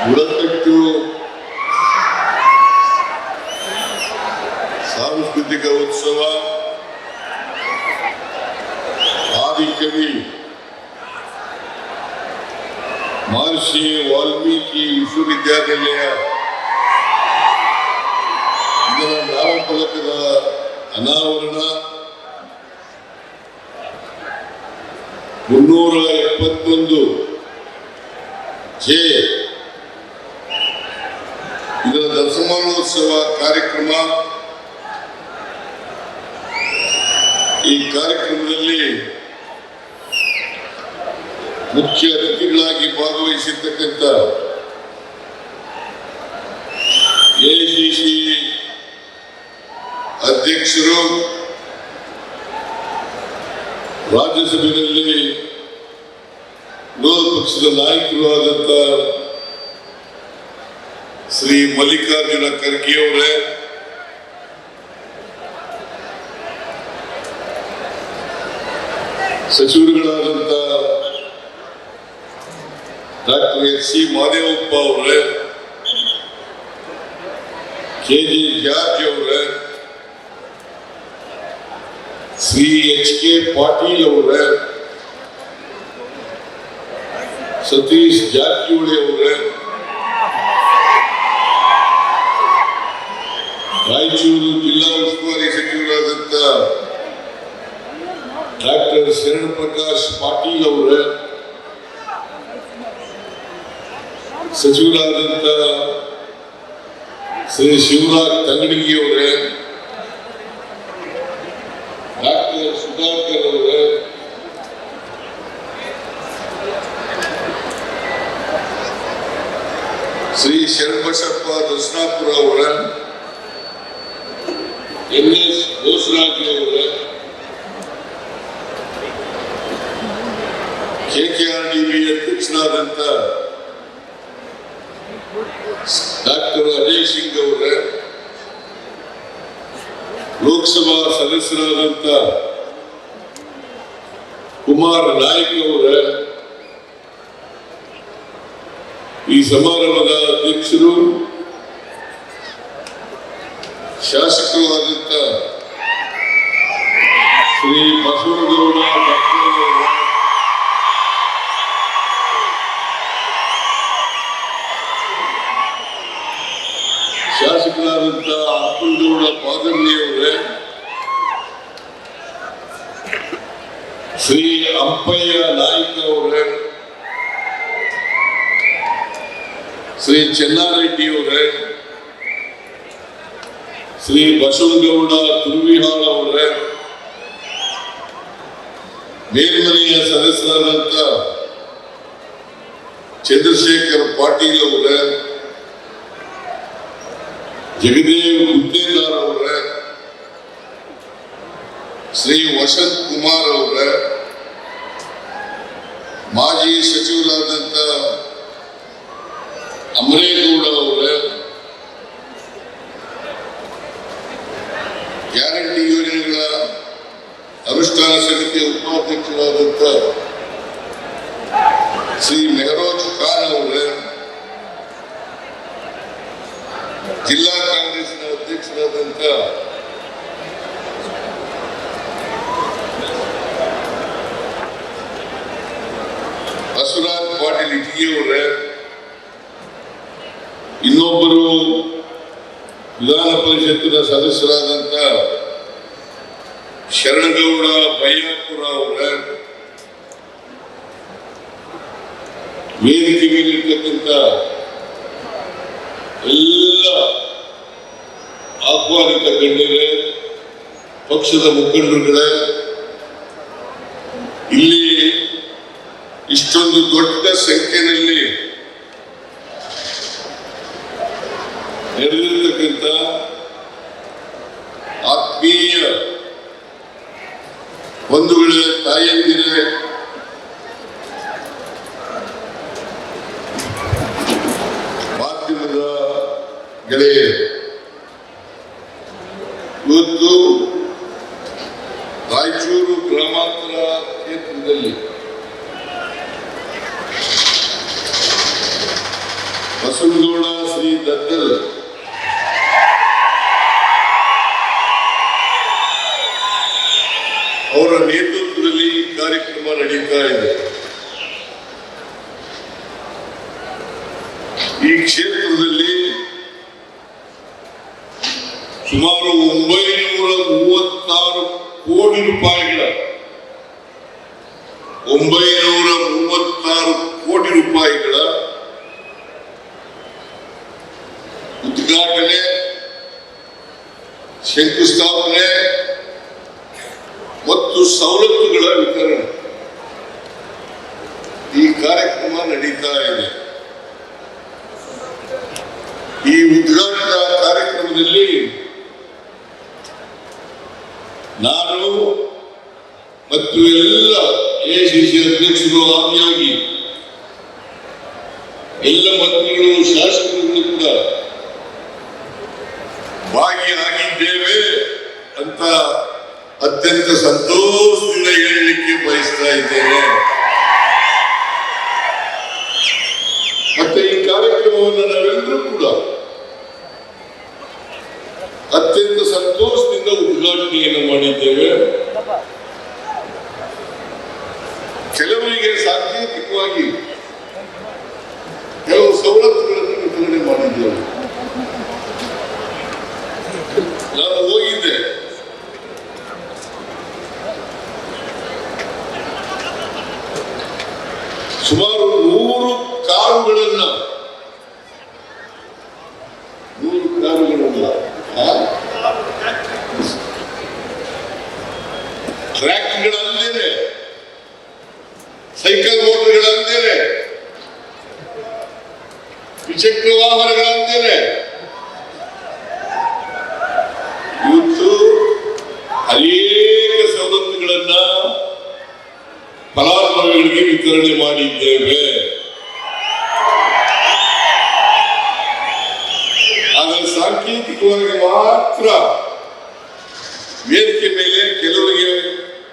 ಬುಡಕಟ್ಟು ಸಾಂಸ್ಕೃತಿಕ ಉತ್ಸವ ಆದಿಕವಿ ಮಹರ್ಷಿ ವಾಲ್ಮೀಕಿ ವಿಶ್ವವಿದ್ಯಾನಿಲಯ ಇದರ ನಾಮಫಲಕದ ಅನಾವರಣ 371 ಜೆ ಇದರ ದಶಮಾನೋತ್ಸವ ಕಾರ್ಯಕ್ರಮ. ಈ ಕಾರ್ಯಕ್ರಮದಲ್ಲಿ ಮುಖ್ಯ ಅತಿಥಿಗಳಾಗಿ ಭಾಗವಹಿಸಿರ್ತಕ್ಕಂಥ ಎಐಸಿಸಿ ಅಧ್ಯಕ್ಷರು, ರಾಜ್ಯಸಭೆಯಲ್ಲಿ ವಿರೋಧ ಪಕ್ಷದ ನಾಯಕರು ಆದಂಥ ಶ್ರೀ ಮಲ್ಲಿಕಾರ್ಜುನ ಖರ್ಗೆ ಅವರೇ, ಸಚಿವರುಗಳಾದಂಥ ಡಾಕ್ಟರ್ ಎಸ್ ಸಿ ಮಹದೇವಪ್ಪ ಅವರೇ, ಕೆಜೆ ಜಾರ್ಜ್ ಅವರೇ, ಶ್ರೀ ಎಚ್ ಕೆ ಪಾಟೀಲ್ ಅವರೇ, ಸತೀಶ್ ಜಾರಕಿಹೊಳಿ ಅವರೇ, ರಾಯಚೂರು ಜಿಲ್ಲಾ ಉಸ್ತುವಾರಿ ಸಚಿವರಾದಂಥ ಡಾಕ್ಟರ್ ಶರಣ ಪ್ರಕಾಶ್ ಪಾಟೀಲ್ ಅವರೇ, ಸಚಿವರಾದಂಥ ಶ್ರೀ ಶಿವರಾಜ್ ತಂಗಡಗಿ ಅವರೇ, ಡಾಕ್ಟರ್ ಸುಧಾಕರ್ ಅವರೇ, ಶ್ರೀ ಶರಣಬಸಪ್ಪ ದರ್ಶನಾಪುರ ಅವರ, NS ಬೋಸರಾಜ್ ಅವರೇ, KKRDB ಅಧ್ಯಕ್ಷರಾದಂಥ ಡಾಕ್ಟರ್ ಅಜಯ್ ಸಿಂಗ್ ಅವರೇ, ಲೋಕಸಭಾ ಸದಸ್ಯರಾದಂಥ ಕುಮಾರ್ ನಾಯ್ಕ್ ಅವರೇ, ಈ ಸಮಾರಂಭದ ಅಧ್ಯಕ್ಷರು ಶಾಸಕರು ಆದಂಥ ಶ್ರೀ ಬಸವನಗೌಡ ಶಾಸಕರಾದಂಥ ಅಪ್ಪನಗೌಡ ಪಾದರ್ಲಿ ಅವರೇ, ಶ್ರೀ ಅಂಪಯ್ಯ ನಾಯ್ಕ ಅವರೇ, ಶ್ರೀ ಚೆನ್ನಾರೆಡ್ಡಿ ಅವರೇ, ಶ್ರೀ ಬಸವನಗೌಡ ತುರುವಿಹಾಳ್ ಅವರೇ, ಮೇಲ್ಮನೆಯ ಸದಸ್ಯರಾದಂಥ ಚಂದ್ರಶೇಖರ್ ಪಾಟೀಲ್ ಅವರೇ, ಜಗದೇವ್ ಗುತ್ತೇದಾರ್ ಅವರೇ, ಶ್ರೀ ವಸಂತ್ ಕುಮಾರ್ ಅವರೇ, ಮಾಜಿ ಸಚಿವರಾದಂಥ ಅಮರೇಗೌಡ ಅವರೇ, ಗ್ಯಾರಂಟಿ ಯೋಜನೆಗಳ ಅನುಷ್ಠಾನ ಸಮಿತಿಯ ಉಪಾಧ್ಯಕ್ಷರಾದಂಥ ಶ್ರೀ ಮೆಹರೋಜ್ ಖಾನ್ ಅವರೇ, ಜಿಲ್ಲಾ ಕಾಂಗ್ರೆಸ್ನ ಅಧ್ಯಕ್ಷರಾದಂಥ ಬಸವರಾಜ್ ಪಾಟೀಲ್ ಇಟಗಿ ಅವರೇ, ಇನ್ನೊಬ್ಬರು ವಿಧಾನ ಪರಿಷತ್ತಿನ ಸದಸ್ಯರಾದಂಥ ಶರಣಗೌಡ ಬಯ್ಯಾಪುರ ಅವರೇ, ವೇದಿಕೆ ಮೇಲಿರ್ತಕ್ಕಂಥ ಎಲ್ಲ ಆಹ್ವಾನಿತ ಗಣ್ಯರೇ, ಪಕ್ಷದ ಮುಖಂಡರುಗಳೇ, ಇಲ್ಲಿ ಇಷ್ಟೊಂದು ದೊಡ್ಡ ಸಂಖ್ಯೆಯಲ್ಲಿ ನೆರೆದಿರ್ತಕ್ಕಂಥ ಆತ್ಮೀಯ ಬಂಧುಗಳೇ, ತಾಯಂದಿರೇ, ಗೆಳೆಯರು, ಇವತ್ತು ರಾಯಚೂರು ಗ್ರಾಮಾಂತರ ಕ್ಷೇತ್ರದಲ್ಲಿ ಬಸವನಗೌಡ ಶ್ರೀ ದತ್ತಲ್ ಅವರ ನೇತೃತ್ವದಲ್ಲಿ ಈ ಕಾರ್ಯಕ್ರಮ ನಡೀತಾ ಇದೆ. ಈ ಕ್ಷೇತ್ರದಲ್ಲಿ ಸುಮಾರು 936 ಕೋಟಿ ರೂಪಾಯಿಗಳ 936 ಕೋಟಿ ರೂಪಾಯಿಗಳ ಉದ್ಘಾಟನೆ, ಶಂಕುಸ್ಥಾಪನೆ ಮತ್ತು ಸವಲತ್ತುಗಳ ವಿತರಣೆ ಈ ಕಾರ್ಯಕ್ರಮ ನಡೀತಾ ಇದೆ. ಈ ಉದ್ಘಾಟನಾ ಕಾರ್ಯಕ್ರಮದಲ್ಲಿ ನಾನು ಮತ್ತು ಎಲ್ಲ ಎಐಸಿಸಿ ಅಧ್ಯಕ್ಷರು ಆದಿಯಾಗಿ ಎಲ್ಲ ಮಂತ್ರಿಗಳು, ಶಾಸಕರುಗಳು ಕೂಡ ಭಾಗಿಯಾಗಿದ್ದೇವೆ ಅಂತ ಅತ್ಯಂತ ಸಂತೋಷದಿಂದ ಹೇಳಲಿಕ್ಕೆ ಬಯಸ್ತಾ ಇದ್ದೇನೆ. ಮತ್ತೆ ಈ ಕಾರ್ಯಕ್ರಮವನ್ನು ನಾವೆಲ್ಲರೂ ಕೂಡ ಅತ್ಯಂತ ಸಂತೋಷದಿಂದ ಉದ್ಘಾಟನೆಯನ್ನು ಮಾಡಿದ್ದೇವೆ. ಕೆಲವರಿಗೆ ಸಾಂಕೇತಿಕವಾಗಿ ಕೆಲವು ಸವಲತ್ತುಗಳನ್ನು ವಿತರಣೆ ಮಾಡಿದ್ದೇವೆ. ನಾನು ಹೋಗಿದ್ದೆ, ಸುಮಾರು 100 ಕಾರುಗಳನ್ನ ಟ್ರ್ಯಾಕ್ಟರ್ಗಳಂದೇನೆ, ಸೈಕಲ್ ಮೋಟರ್ಗಳಂದೇನೆ, ದ್ವಿಚಕ್ರ ವಾಹನಗಳಂದೇನೆ ಇವತ್ತು ಅನೇಕ ಸವಲತ್ತುಗಳನ್ನ ಫಲಾನುಭವಿಗಳಿಗೆ ವಿತರಣೆ ಮಾಡಿದ್ದೇವೆ. ಆದರೆ ಸಾಂಕೇತಿಕವಾಗಿ ಮಾತ್ರ ವೇದಿಕೆ ಮೇಲೆ ಕೆಲವರಿಗೆ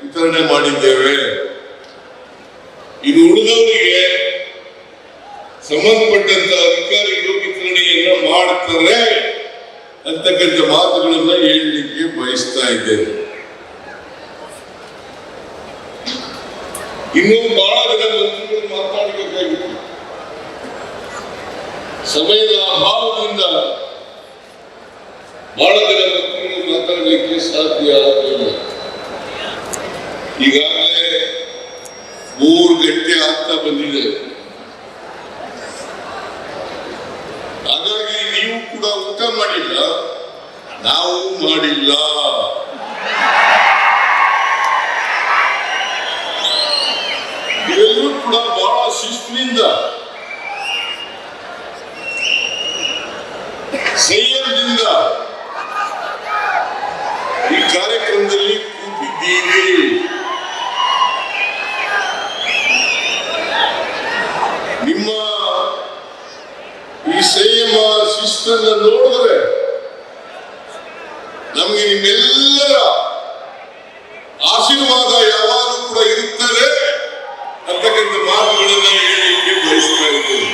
ವಿತರಣೆ ಮಾಡಿದ್ದೇವೆ. ಇನ್ನು ಉಳಿದವರಿಗೆ ಸಂಬಂಧಪಟ್ಟಂತ ಅಧಿಕಾರಿಗಳು ವಿತರಣೆಯನ್ನ ಮಾಡ್ತಾರೆ ಅಂತಕ್ಕಂಥ ಮಾತುಗಳನ್ನ ಹೇಳಲಿಕ್ಕೆ ಬಯಸ್ತಾ ಇದ್ದೇನೆ. ಇನ್ನೂ ಬಹಳ ಜನ ಮಂತ್ರಿಗಳು ಮಾತಾಡಬೇಕಾಗಿತ್ತು, ಸಮಯದ ಅಭಾವದಿಂದ ಬಹಳ ಜನ ಮಂತ್ರಿಗಳು ಮಾತಾಡಲಿಕ್ಕೆ ಸಾಧ್ಯ ಆಗಲಿಲ್ಲ. ಈಗಾಗಲೇ 3 ಗಂಟೆ ಆಗ್ತಾ ಬಂದಿದೆ. ಹಾಗಾಗಿ ನೀವು ಕೂಡ ಊಟ ಮಾಡಿಲ್ಲ, ನಾವು ಮಾಡಿಲ್ಲ. ಇವೆಲ್ಲರೂ ಕೂಡ ಬಹಳ ಶಿಸ್ತಿನಿಂದ, ಸಂಯಮದಿಂದ ಈ ಕಾರ್ಯಕ್ರಮದಲ್ಲಿ ಕೂತಿದ್ದೀರಿ. ನಿಮ್ಮ ಈ ಸಂಯಮ ಶಿಸ್ತನ್ನು ನೋಡಿದ್ರೆ ನಮಗೆ ನಿಮ್ಮೆಲ್ಲರ ಆಶೀರ್ವಾದ ಯಾವಾಗಲೂ ಕೂಡ ಇರುತ್ತದೆ ಅಂತಕ್ಕಂಥ ಮಾತುಗಳನ್ನ ಹೇಳಲಿಕ್ಕೆ ಬಯಸ್ತಾ ಇದ್ದೇನೆ.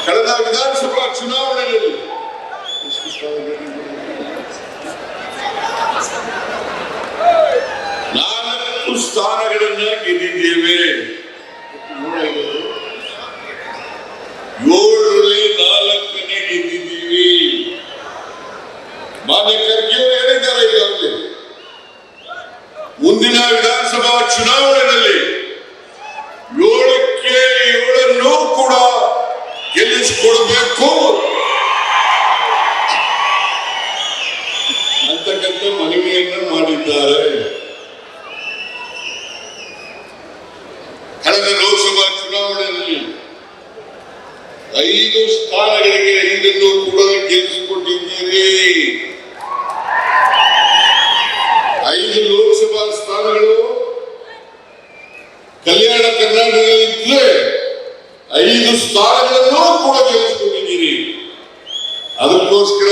ಕಳೆದ ವಿಧಾನಸಭಾ ಚುನಾವಣೆಯಲ್ಲಿ 4 ಸ್ಥಾನಗಳನ್ನ ಗೆದ್ದಿದ್ದೇವೆ. 7ರಲ್ಲಿ 4ನೇ ಗೆದ್ದಿದ್ದೀವಿ. ಮಾನ್ಯ ಖರ್ಗೆ ಹೇಳಿದ್ದಾರೆ, ಈಗಾಗಲೇ ಮುಂದಿನ ವಿಧಾನಸಭಾ ಚುನಾವಣೆಯಲ್ಲಿ 7ಕ್ಕೆ 7 ಕೂಡ ಗೆಲ್ಲಿಸಿಕೊಡಬೇಕು ಅಂತಕ್ಕಂಥ ಮನವಿಯನ್ನು ಮಾಡಿದ್ದಾರೆ. ಕಳೆದ ಲೋಕಸಭಾ ಚುನಾವಣೆಯಲ್ಲಿ 5 ಸ್ಥಾನಗಳಿಗೆ 5 ಕೂಡ ಗೆಲ್ಲಿಸಿಕೊಂಡಿದ್ದೀರಿ. 5 ಲೋಕಸಭಾ ಸ್ಥಾನಗಳು ಕಲ್ಯಾಣ ಕರ್ನಾಟಕದಲ್ಲಿದ್ದರೆ 5 ಸ್ಥಾನಗಳನ್ನು ಕೂಡ ಗೆಲ್ಲಿಸಿಕೊಂಡಿದ್ದೀರಿ. ಅದಕ್ಕೋಸ್ಕರ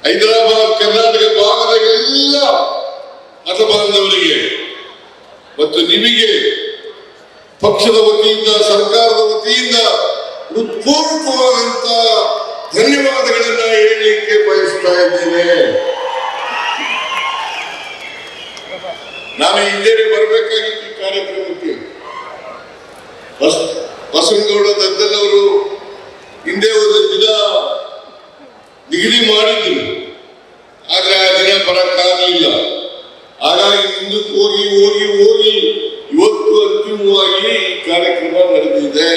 ಹೈದರಾಬಾದ್ ಕರ್ನಾಟಕ ಭಾಗದ ಎಲ್ಲ ಮತ ಬಾಂಧವರಿಗೆ ಮತ್ತು ನಿಮಗೆ ಪಕ್ಷದ ವತಿಯಿಂದ ಸರ್ಕಾರದ ವತಿಯಿಂದ ಹೃತ್ಪೂರ್ವಕವಾದಂತ ಧನ್ಯವಾದಗಳನ್ನ ಹೇಳಲಿಕ್ಕೆ ಬಯಸ್ತಾ ಇದ್ದೇನೆ. ನಾನು ಹಿಂದೆ ಬರಬೇಕಾಗಿತ್ತು ಈ ಕಾರ್ಯಕ್ರಮಕ್ಕೆ. ಬಸವನಗೌಡ ದದ್ದಲ್ ಅವರು ಹಿಂದೆ ಒಂದು ದಿನ ನಿಗದಿ ಮಾಡಿದ್ರು, ಆದ್ರೆ ಆ ದಿನ ಬರಕ್ಕಾಗಲಿಲ್ಲ. ಹಾಗಾಗಿ ಮುಂದಕ್ಕೆ ಹೋಗಿ ಹೋಗಿ ಹೋಗಿ ಇವತ್ತು ಅಂತಿಮವಾಗಿ ಈ ಕಾರ್ಯಕ್ರಮ ನಡೆದಿದೆ.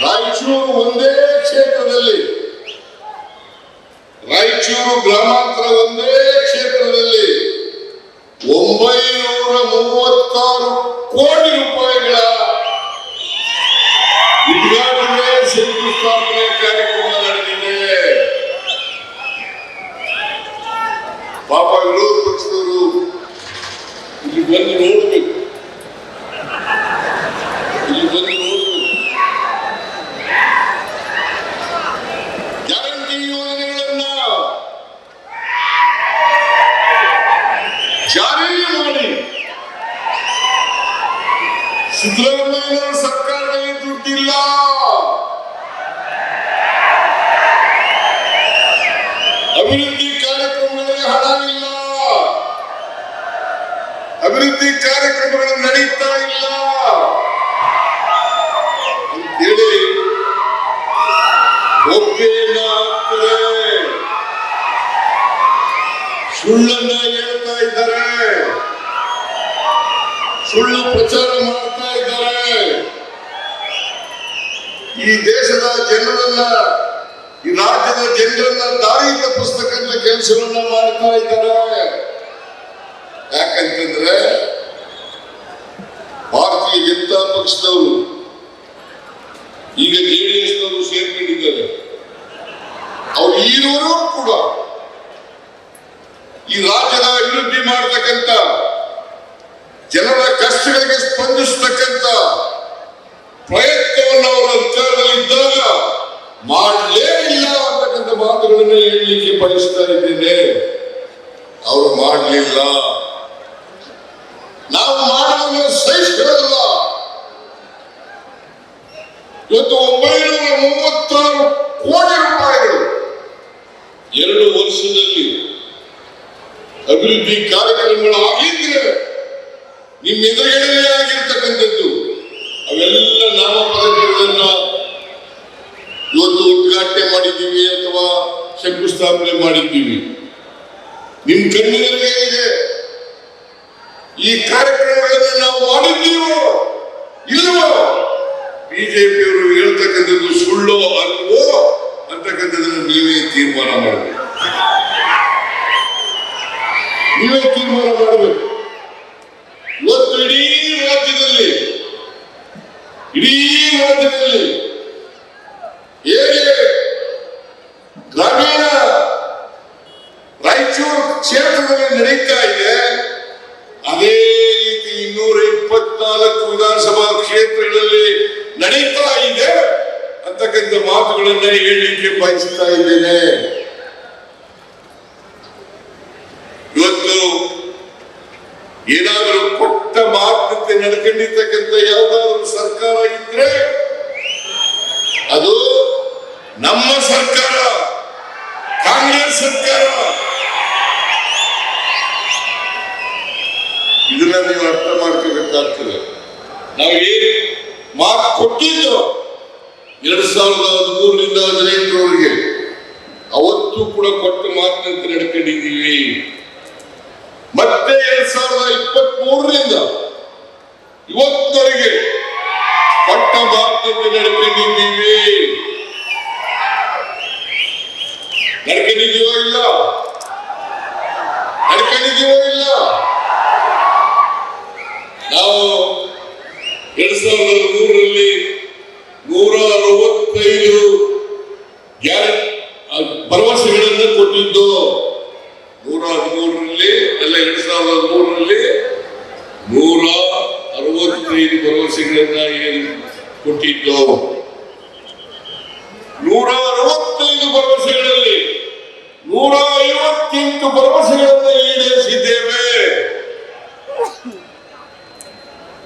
ರಾಯಚೂರು ಒಂದೇ ಕ್ಷೇತ್ರದಲ್ಲಿ, ರಾಯಚೂರು ಗ್ರಾಮಾಂತರ ಒಂದೇ ಕ್ಷೇತ್ರದಲ್ಲಿ 936 ಕೋಟಿ ರೂಪಾಯಿಗಳ ಉದ್ಘಾಟನೆ ಶಂಕುಸ್ಥಾಪನೆ ಕಾರ್ಯಕ್ರಮ ನಡೆದಿದೆ. ಪಾಪ ವಿರೋಧ ಪಕ್ಷದವರು ಇಲ್ಲಿ ಬಂದು ನೋಡ್ಬೇಕು, ಇಲ್ಲಿ ಬಂದು ನೋಡ್ಬೇಕು. ಗ್ಯಾರಂಟಿ ಯೋಜನೆಗಳನ್ನ ಜಾರಿ ಮಾಡಿ ಸಿದ್ದರಾಮಯ್ಯ ಸರ್ಕಾರದಲ್ಲಿ ದುಡ್ಡಿಲ್ಲ, ಅಭಿವೃದ್ಧಿ ಕಾರ್ಯಕ್ರಮಗಳಿಗೆ ಹಣ ಇಲ್ಲ, ಅಭಿವೃದ್ಧಿ ಕಾರ್ಯಕ್ರಮಗಳು ನಡೀತಾ ಇಲ್ಲ ಅಂತೇಳಿ ಒಪ್ಪೆಯನ್ನ ಹಾಕ್ತಾರೆ, ಸುಳ್ಳನ್ನ ಹೇಳ್ತಾ ಇದ್ದಾರೆ, ಸುಳ್ಳು ಪ್ರಚಾರ ಮಾಡ್ತಾ ಇದ್ದಾರೆ. ಈ ದೇಶದ ಜನರನ್ನ, ಈ ರಾಜ್ಯದ ಜನರನ್ನ ದಾರಿ ತಪ್ಪಿಸ್ತಕ್ಕಂಥ ಕೆಲಸವನ್ನ ಮಾಡ್ತಾ ಇದ್ದಾರೆ. ಯಾಕಂತಂದ್ರೆ ಭಾರತೀಯ ಜನತಾ ಪಕ್ಷದವರು ಈಗ ಜೆಡಿಎಸ್ನವರು ಸೇರ್ಕೊಂಡಿದ್ದಾರೆ. ಅವ್ರು ಈರೋರು ಕೂಡ ಈ ರಾಜ್ಯದ ಅಭಿವೃದ್ಧಿ ಮಾಡತಕ್ಕಂಥ, ಜನರ ಕಷ್ಟಗಳಿಗೆ ಸ್ಪಂದಿಸತಕ್ಕಂಥ ಪ್ರಯತ್ನವನ್ನು ಅವರು ಅಧಿಕಾರದಲ್ಲಿದ್ದಾಗ ಮಾಡಲೇ ಇಲ್ಲ ಅಂತಕ್ಕಂಥ ಮಾತುಗಳನ್ನು ಹೇಳಲಿಕ್ಕೆ ಬಯಸ್ತಾ ಇದ್ದೇನೆ. ಅವರು ಮಾಡಲಿಲ್ಲ, ನಾವು ಮಾಡೋದನ್ನು ಸಹಿಸಲ್ಲ. ಇವತ್ತು 936 ಕೋಟಿ ರೂಪಾಯಿಗಳು 2 ವರ್ಷದಲ್ಲಿ ಅಭಿವೃದ್ಧಿ ಕಾರ್ಯಕ್ರಮಗಳು ಆಗಿದ್ರೆ ನಿಮ್ಮ ಎದುರುಗಡೆಯೇ ಆಗಿರ್ತಕ್ಕಂಥದ್ದು. ಅವೆಲ್ಲ ನಾಮಫಲಕಗಳನ್ನ ಇವತ್ತು ಉದ್ಘಾಟನೆ ಮಾಡಿದ್ದೀವಿ ಅಥವಾ ಶಂಕುಸ್ಥಾಪನೆ ಮಾಡಿದ್ದೀವಿ. ನಿಮ್ ಕಣ್ಣಿನಲ್ಲೇ ಇದೆ. ಈ ಕಾರ್ಯಕ್ರಮಗಳನ್ನು ನಾವು ಮಾಡಿದ್ದೀವೋ ಇಲ್ಲವೋ, ಬಿಜೆಪಿಯವರು ಹೇಳ್ತಕ್ಕಂಥದ್ದು ಸುಳ್ಳೋ ಅಲ್ವೋ ಅಂತಕ್ಕಂಥದ್ದನ್ನು ನೀವೇ ತೀರ್ಮಾನ ಮಾಡಬೇಕು. ನೀವೇ ತೀರ್ಮಾನ ಮಾಡಬೇಕು. ಇವತ್ತು ಇಡೀ ರಾಜ್ಯದಲ್ಲಿ ಹೇಗೆ ಗ್ರಾಮೀಣ ರಾಯಚೂರು ಕ್ಷೇತ್ರದಲ್ಲಿ ನಡೀತಾ ಇದೆ, ಅದೇ ರೀತಿ 224 ವಿಧಾನಸಭಾ ಕ್ಷೇತ್ರಗಳಲ್ಲಿ ನಡೀತಾ ಇದೆ ಅಂತಕ್ಕಂಥ ಮಾತುಗಳನ್ನ ಹೇಳಲಿಕ್ಕೆ ಬಯಸ್ತಾ ಇದ್ದೇನೆ. ಇವತ್ತು ಏನಾದರೂ ಕೊಟ್ಟ ಮಾತುಕತೆ ನಡ್ಕೊಂಡಿರ್ತಕ್ಕಂಥ ಯಾವುದಾದ್ರೂ ಸರ್ಕಾರ ಇದ್ರೆ ಅದು ನಮ್ಮ ಸರ್ಕಾರ, ಕಾಂಗ್ರೆಸ್ ಸರ್ಕಾರ. ಇದನ್ನ ನೀವು ಅರ್ಥ ಮಾಡ್ಕೋಬೇಕಾಗ್ತದೆ. ನಾವು ಏನು ಮಾತು ಕೊಟ್ಟಿದ್ದು 2013ರಿಂದ 2015ರವರೆಗೆ ಅವತ್ತು ಕೂಡ ಕೊಟ್ಟ ಮಾತಿನಂತೆ ನಡ್ಕೊಂಡಿದ್ದೀವಿ. ಮತ್ತೆ 2023ರಿಂದ ಇವತ್ತವರೆಗೆ ಕೊಟ್ಟ ಮಾತಿನಂತೆ ನಡ್ಕೊಂಡಿದ್ದೀವಿ. ನಡ್ಕೊಂಡಿದ್ದೀವೋ ಇಲ್ಲ? ನಾವು 2003ರಲ್ಲಿ 165 ಭರವಸೆಗಳನ್ನು ಕೊಟ್ಟಿದ್ದು. 113ರಲ್ಲಿ ಅಲ್ಲ 2003ರಲ್ಲಿ 165 ಭರವಸೆಗಳನ್ನ ಏನು ಕೊಟ್ಟಿದ್ದು, 165 ಭರವಸೆಗಳಲ್ಲಿ 158 ಭರವಸೆಗಳನ್ನು ಈಡೇರಿಸಿದ್ದೇವೆ.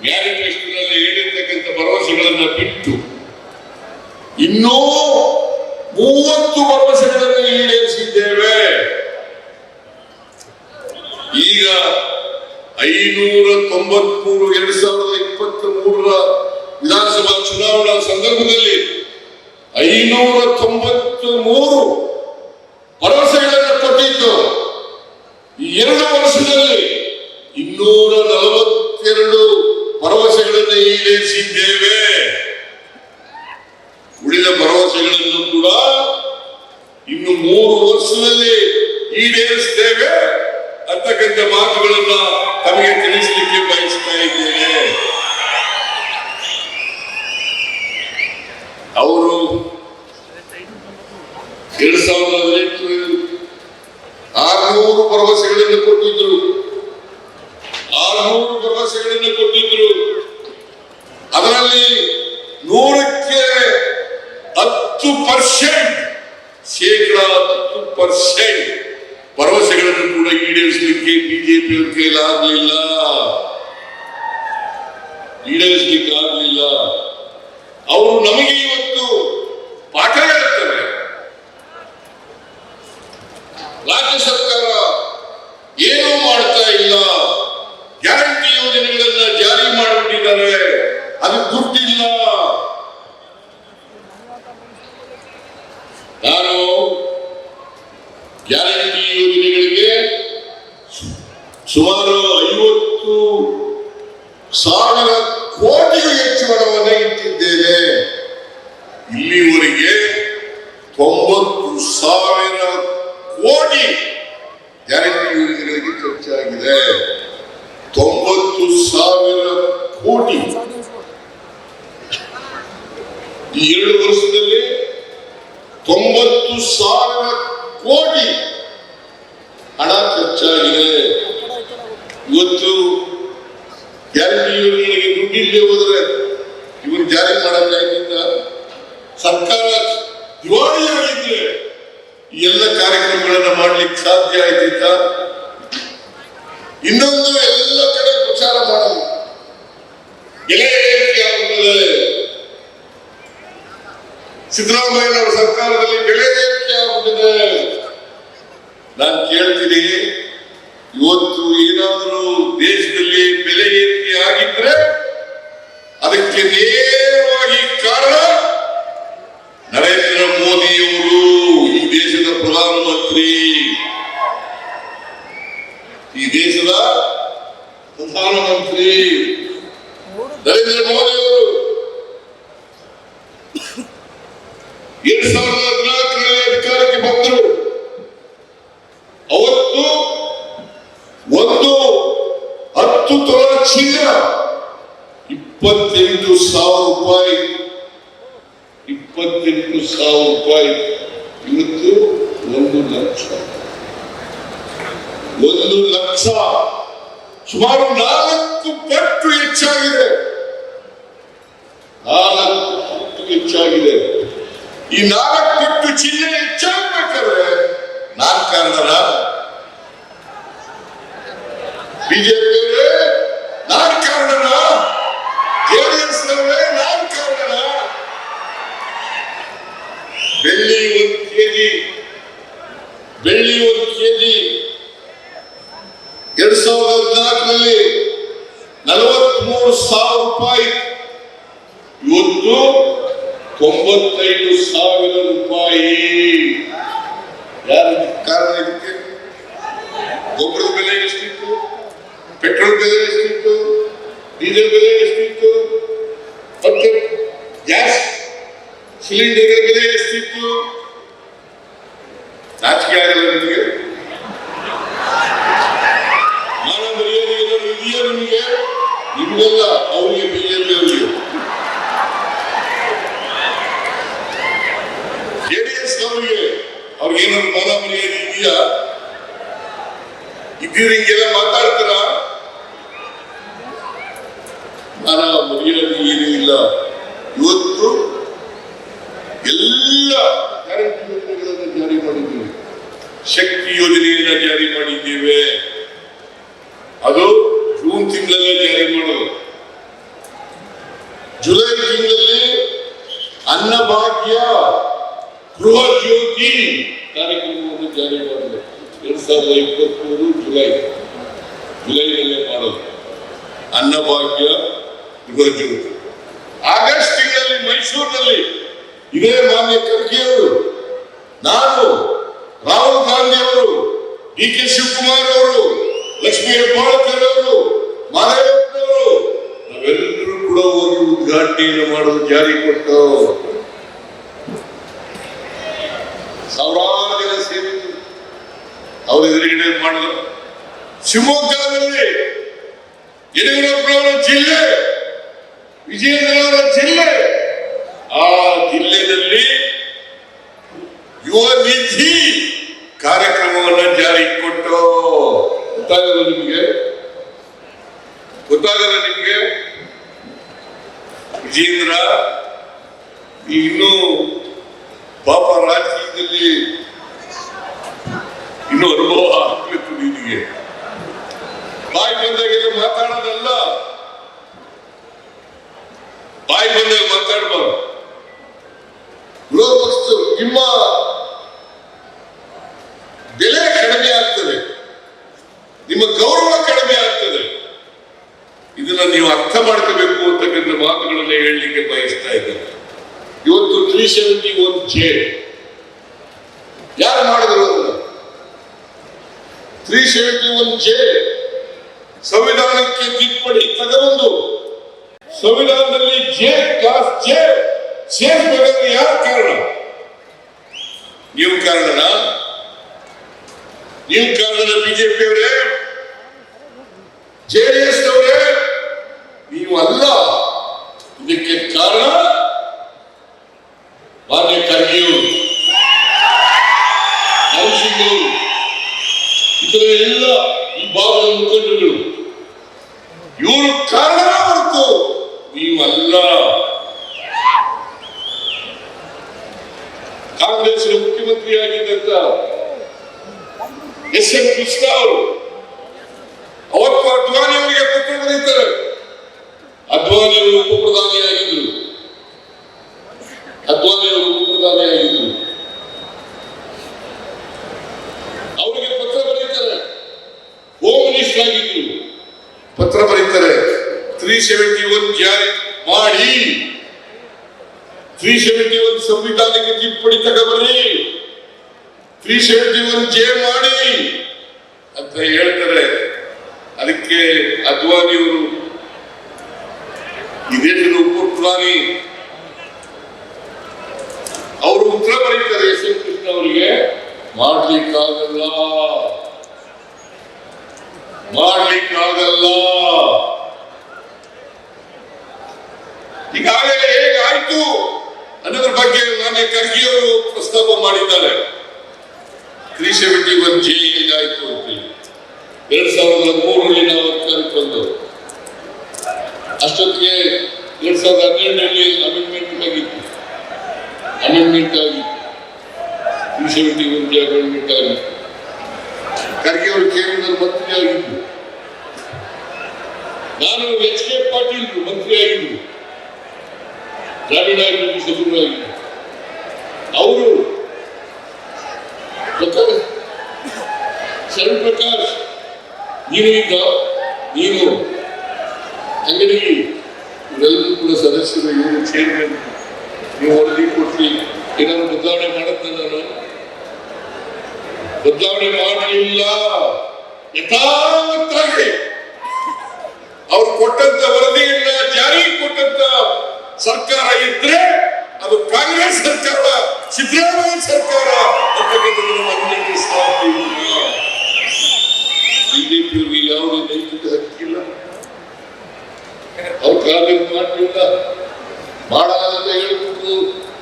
ಮ್ಯಾನಿಫೆಸ್ಟೋನಲ್ಲಿ ಹೇಳಿರ್ತಕ್ಕಂಥ ಭರವಸೆಗಳನ್ನ ಬಿಟ್ಟು ಇನ್ನೂ 30 ಭರವಸೆಗಳನ್ನು ಈಡೇರಿಸಿದ್ದೇವೆ. ಈಗ 593 2023 ವಿಧಾನಸಭಾ ಚುನಾವಣಾ ಸಂದರ್ಭದಲ್ಲಿ 593 ಭರವಸೆಗಳನ್ನು ಕೊಟ್ಟಿದ್ದು. ಈ 2 ವರ್ಷದಲ್ಲಿ 242 ಭರವಸೆಗಳನ್ನು ಈಡೇರಿಸಿದ್ದೇವೆ. ಉಳಿದ ಭರವಸೆಗಳನ್ನು ಕೂಡ ಇನ್ನು 3 ವರ್ಷದಲ್ಲಿ ಈಡೇರಿಸ್ತೇವೆ ಅಂತಕ್ಕಂಥ ಮಾತುಗಳನ್ನ ತಮಗೆ ತಿಳಿಸಲಿಕ್ಕೆ ಬಯಸ್ತಾ ಇದ್ದೇನೆ. ಅವರು 2018 600 ಭರವಸೆಗಳನ್ನು ಕೊಟ್ಟಿದ್ರು. 600 ಭರವಸೆಗಳನ್ನು ಕೊಟ್ಟಿದ್ರು. ಅದರಲ್ಲಿ 100ಕ್ಕೆ 10% ಶೇಕಡಾ 10% ಭರವಸೆಗಳನ್ನು ಕೂಡ ಈಡೇರಿಸಲಿಕ್ಕೆ ಬಿಜೆಪಿಯವರ ಕೈಲಾಗಲಿಲ್ಲ, ಈಡೇರಿಸಲಿಕ್ಕೆ ಆಗಲಿಲ್ಲ. ಅವರು ನಮಗೆ ಇವತ್ತು ಪಾಠ ಹೇಳ್ತಾರೆ. ರಾಜ್ಯ ಸರ್ಕಾರ ಏನೂ ಮಾಡ್ತಾ ಇಲ್ಲ, ಗ್ಯಾರಂಟಿ ಯೋಜನೆಗಳನ್ನ ಜಾರಿ ಮಾಡಿಬಿಟ್ಟಿದ್ದಾರೆ, ಅದು ದುಡ್ಡಿಲ್ಲ. ನಾನು ಗ್ಯಾರಂಟಿ ಯೋಜನೆಗಳಿಗೆ ಸುಮಾರು 50,000 ಕೋಟಿಗೂ ಹೆಚ್ಚು ಹಣವನ್ನು ಇಟ್ಟಿದ್ದೇನೆ. ಇಲ್ಲಿವರೆಗೆ 90,000 ಕೋಟಿ ಗ್ಯಾರಂಟಿ ಯೋಜನೆಗಳಿಗೆ ಖರ್ಚಾಗಿದೆ. 90,000 ಕೋಟಿ ಈ 2 ವರ್ಷದಲ್ಲಿ 90,000 ಕೋಟಿ ಹಣ ಖರ್ಚಾಗಿದೆ. ಇವತ್ತು ಗ್ಯಾರಂಟಿ ಯೋಜನೆಗಳಿಗೆ ದುಡ್ಡಿಲ್ಲದೆ ಹೋದ್ರೆ ಇವರು ಜಾರಿ ಮಾಡಕ್ಕಾಗಿದ್ದ, ಸರ್ಕಾರ ದಿವಾಳಿಯಾಗಿದ್ರೆ ಈ ಎಲ್ಲ ಕಾರ್ಯಕ್ರಮಗಳನ್ನ ಮಾಡ್ಲಿಕ್ಕೆ ಸಾಧ್ಯ ಆಯ್ತಿತ್ತ? ಇನ್ನೊಂದು ಎಲ್ಲ ಕಡೆ ಪ್ರಚಾರ ಮಾಡೋದು, ಬೆಲೆ ಏರಿಕೆ ಆಗುತ್ತದೆ, ಸಿದ್ದರಾಮಯ್ಯನವರ ಸರ್ಕಾರದಲ್ಲಿ ಬೆಲೆ ಏರಿಕೆ ಆಗುತ್ತದೆ. ನಾನು ಕೇಳ್ತೀನಿ, ಇವತ್ತು ಏನಾದರೂ ದೇಶದಲ್ಲಿ ಬೆಲೆ ಏರಿಕೆ ಆಗಿದ್ರೆ ಅದಕ್ಕೆ ನೇರವಾಗಿ ಕಾರಣ ನರೇಂದ್ರ ಮೋದಿಯವರು, ಈ ದೇಶದ ಪ್ರಧಾನಮಂತ್ರಿ. ಈ ದೇಶದ ಪ್ರಧಾನಮಂತ್ರಿ ನರೇಂದ್ರ ಮೋದಿಯವರು 2014ರಲ್ಲಿ ಅಧಿಕಾರಕ್ಕೆ ಬಂದರು. ಅವತ್ತು 10 ತೊಲ ಚಿನ್ನ 28,000 ರೂಪಾಯಿ. 28,000 ರೂಪಾಯಿ. ಇವತ್ತು 1 ಲಕ್ಷ. 1 ಲಕ್ಷ, ಸುಮಾರು 4 ಪಟ್ಟು ಹೆಚ್ಚಾಗಿದೆ. 4 ಪಟ್ಟು ಹೆಚ್ಚಾಗಿದೆ. ಈ 4 ಪಟ್ಟು ಚಿನ್ನ ಹೆಚ್ಚಾಗಬೇಕಾದ್ರೆ ನಾನ್ ಕಾರಣನ? ಬಿಜೆಪಿಯವರೇ ನಾನ್ ಕಾರಣನ? ಜೆಡಿಎಸ್ ನವರೇ ನಾನ್ ಕಾರಣನ? ಬೆಳ್ಳಿ 1 ಕೆಜಿ 2014ರಲ್ಲಿ 43,000 ರೂಪಾಯಿ. ಇವತ್ತು 95,000 ರೂಪಾಯಿ. ಯಾರು ಕಾರಣ ಇದಕ್ಕೆ? ಗೊಬ್ಬರದ ಬೆಲೆ ಎಷ್ಟಿತ್ತು? ಪೆಟ್ರೋಲ್ ಬೆಲೆ ಎಷ್ಟಿತ್ತು? ಡೀಸೆಲ್ ಬೆಲೆ ಎಷ್ಟಿತ್ತು? ಮತ್ತೆ ಗ್ಯಾಸ್ ಸಿಲಿಂಡರ್ ಬೆಲೆ ಎಷ್ಟಿತ್ತು? ನಾಚಿಕೆ ಆಗಲ್ಲ ನಿಮಗೆ? ಮಾನ ಮರ್ಯಾದೆ ಏನಾದ್ರು ಇದೆಯಾ ನಿಮಗೆ? ನಿಮಗೆಲ್ಲ, ಅವರಿಗೆ, ಬಿಜೆಪಿ ಅವರಿಗೆ. ಜೆಡಿಎಸ್ ಅವರಿಗೆ ಅವ್ರಿಗೇನಾದ್ರು ಮಾನ ಮರ್ಯಾದೆ ಇದೆಯಾ? ಇದ್ದೀರಿ ಹಿಂಗೆಲ್ಲ ಮಾತಾಡ್ತಾರ? ನಾನು ಮರ್ಯಾದೆ ಏನೂ ಇಲ್ಲ. ಇವತ್ತು ಎಲ್ಲ ಗ್ಯಾರಂಟಿ ಯೋಜನೆಗಳನ್ನು ಜಾರಿ ಮಾಡಿದ್ದೇವೆ. ಶಕ್ತಿ ಯೋಜನೆಯನ್ನ ಜಾರಿ ಮಾಡಿದ್ದೇವೆ. ಅದು ಜೂನ್ ತಿಂಗಳಲ್ಲೇ ಜಾರಿ ಮಾಡೋದು. ಜುಲೈ ತಿಂಗಳಲ್ಲಿ ಅನ್ನಭಾಗ್ಯ ಗೃಹ ಜ್ಯೋತಿ ಕಾರ್ಯಕ್ರಮವನ್ನು ಜಾರಿ ಮಾಡೋದು. 2023 ಜುಲೈನಲ್ಲೇ ಮಾಡೋದು ಅನ್ನಭಾಗ್ಯ ಗೃಹ ಜ್ಯೋತಿ. ಆಗಸ್ಟ್ ತಿಂಗಳಲ್ಲಿ ಮೈಸೂರಿನಲ್ಲಿ ಇದೇ ಮಾನ್ಯ ಖರ್ಗೆ ಅವರು, ನಾನು, ರಾಹುಲ್ ಗಾಂಧಿ ಅವರು, DK ಶಿವಕುಮಾರ್ ಅವರು, ಲಕ್ಷ್ಮೀ ಹೆಬ್ಬಾಳ್ಕರ್ ಅವರು, ಮಾದೇವಪ್ಪನವರು ನಾವೆಲ್ಲರೂ ಕೂಡ ಹೋಗಿ ಉದ್ಘಾಟನೆಯನ್ನು ಮಾಡಲು ಜಾರಿ ಕೊಟ್ಟು ಸಾವಿರಾರು ಜನ ಸೇರಿದ್ರು. ಅವ್ರ ಎದುರುಗಡೆ ಮಾಡಿದ್ರು. ಶಿವಮೊಗ್ಗದಲ್ಲಿ ಯಡಿಯೂರಪ್ಪನವರ ಜಿಲ್ಲೆ, ವಿಜಯನಗರ ಜಿಲ್ಲೆ, ಆ ಜಿಲ್ಲೆಯಲ್ಲಿ ಯುವ ನಿಧಿ ಕಾರ್ಯಕ್ರಮವನ್ನು ಜಾರಿ ಕೊಟ್ಟು ಗೊತ್ತಾಗಲ್ಲ ನಿಮಗೆ? ವಿಜೇಂದ್ರ ಇನ್ನೂ ಪಾಪ ರಾಜಕೀಯದಲ್ಲಿ ಇನ್ನೂ ಅನುಭವ ಆಗ್ಬೇಕು ನಿನಗೆ. ಬಾಯಿ ಬಂದಾಗೆಲ್ಲ ಮಾತಾಡೋದಲ್ಲ, ಬಾಯಿ ಬಂದಾಗ ಮಾತಾಡಬಾರ್ದು. ವಿರೋಧ ಪಕ್ಷದವರು ನಿಮ್ಮ ಬೆಲೆ ಕಡಿಮೆ ಆಗ್ತದೆ, ನಿಮ್ಮ ಗೌರವ ಕಡಿಮೆ ಆಗ್ತದೆ. ಇದನ್ನ ನೀವು ಅರ್ಥ ಮಾಡ್ಕೋಬೇಕು ಅಂತಕ್ಕಂಥ ಮಾತುಗಳನ್ನ ಹೇಳಲಿಕ್ಕೆ ಬಯಸ್ತಾ ಇದ್ದಾರೆ. ಇವತ್ತು 371J ಯಾರು ಮಾಡಿದ್ರು? ಅದನ್ನ 371J ಸಂವಿಧಾನಕ್ಕೆ ತಿದ್ದುಪಡಿ ತಗೊಂಡು ಸಂವಿಧಾನದಲ್ಲಿ ಕ್ಲಾಸ್ J ಸೇರಿಸಬೇಕಾದ್ರೆ ಯಾರು ಕಾರಣ? ನೀವು ಕಾರಣನ? ನೀವು ಕಾರಣ? ಬಿಜೆಪಿ ಅವರೇ, JDS ಅವರೇ, ನೀವು ಅಲ್ಲ. ಇದಕ್ಕೆ ಕಾರಣ ಮಾನ್ಯ ಖರ್ಗೆಯವರು, ನರಸಿಂಹ ಅವರು, ಇತರ ಎಲ್ಲ ಈ ಭಾಗದ ಮುಖಂಡರುಗಳು. ಇವರು ಕಾರಣ ಹೊರತು ನೀವಲ್ಲ. ಕಾಂಗ್ರೆಸ್ ಮುಖ್ಯಮಂತ್ರಿಯಾಗಿದ್ದಂತ SM ಕೃಷ್ಣ ಅವರು ಅವತ್ತು ಅದ್ವಾನಿ ಅವರಿಗೆ ಪತ್ರ ಬರೀತಾರೆ. ಅದ್ವಾನಿ ಅವರು ಉಪಪ್ರಧಾನಿಯಾಗಿದ್ರು. ಅವರಿಗೆ ಪತ್ರ ಬರೀತಾರೆ. ಹೋಮ್ ಮಿನಿಸ್ಟರ್ ಆಗಿದ್ರು. ಪತ್ರ ಬರೀತಾರೆ, 371 ಜಾರಿ ಮಾಡಿ, 371 ಸಂವಿಧಾನಕ್ಕೆ ತಿದ್ದುಪಡಿ ತಗೊಬರ್ರಿ, 371J ಮಾಡಿ ಅಂತ ಹೇಳ್ತಾರೆ. ಅದಕ್ಕೆ ಅದ್ವಾನಿ ಅವರು, ಈ ದೇಶದ ಉಪಪ್ರಧಾನಿ, ಅವರು ಉತ್ತರ ಬರೀತಾರೆ SM ಕೃಷ್ಣ ಅವರಿಗೆ, ಮಾಡ್ಲಿಕ್ಕಾಗಲ್ಲ. ಈಗಾಗಲೇ ಹೇಗಾಯ್ತು ಅನ್ನೋದ್ರ ಬಗ್ಗೆ ಮಾನ್ಯ ಖರ್ಗೆ ಅವರು ಪ್ರಸ್ತಾಪ ಮಾಡಿದ್ದಾರೆ. 371J ಹೇಗಾಯ್ತು ಅಂತ 2003ರಲ್ಲಿ ನಾವು ಅಧಿಕಾರಕ್ಕೆ ಬಂದು, ಅಷ್ಟೊತ್ತಿಗೆ 2012ರಲ್ಲಿ ಅಮೆಂಡ್ಮೆಂಟ್ ಆಗಿತ್ತು. 371J ಅಮೆಂಡ್ಮೆಂಟ್ ಆಗಿತ್ತು. ಖರ್ಗೆ ಅವರು ಕೇಂದ್ರದ ಮಂತ್ರಿ ಆಗಿದ್ರು. ನಾನು HK ಪಾಟೀಲ್ ಮಂತ್ರಿ ಆಗಿದ್ರು, ದ್ರಾವಿಡಾಭಿವೃದ್ಧಿ ಸಚಿವರಾಗಿದ್ರು. ಅವರು ಶರಣ್ ಪ್ರಕಾಶ್, ನೀನು ಅಂಗಡಿಗೆ ಇವರೆಲ್ಲರೂ ಕೂಡ ಸದಸ್ಯರು, ಇವರು ಚೇರ್ಮನ್, ನೀವು ವರದಿ ಕೊಟ್ರಿ. ಏನಾದ್ರು ಬದಲಾವಣೆ ಮಾಡುತ್ತೆ? ನಾನು ಬದಲಾವಣೆ ಮಾಡಲಿಲ್ಲ. ಯಥಾವತ್ತಾಗಿ ಅವ್ರು ಕೊಟ್ಟಂತ ವರದಿಯನ್ನ ಜಾರಿ ಕೊಟ್ಟಂತ ಸರ್ಕಾರ ಇದ್ರೆ ಅದು ಕಾಂಗ್ರೆಸ್ ಸರ್ಕಾರ, ಸಿದ್ದರಾಮಯ್ಯ ಸರ್ಕಾರ ಅನ್ನೋದಕ್ಕೆ ಸಾಧ್ಯ ಇಲ್ಲ. ಬಿಜೆಪಿಯವರಿಗೆ ಯಾವುದೇ ನೈತಿಕ ಹಕ್ಕಿಲ್ಲ. ಅವ್ರ ಕಾರ್ಯ ಮಾಡಲಿಲ್ಲ, ಮಾಡಲ್ಲ ಹೇಳ್ಬಿಟ್ಟು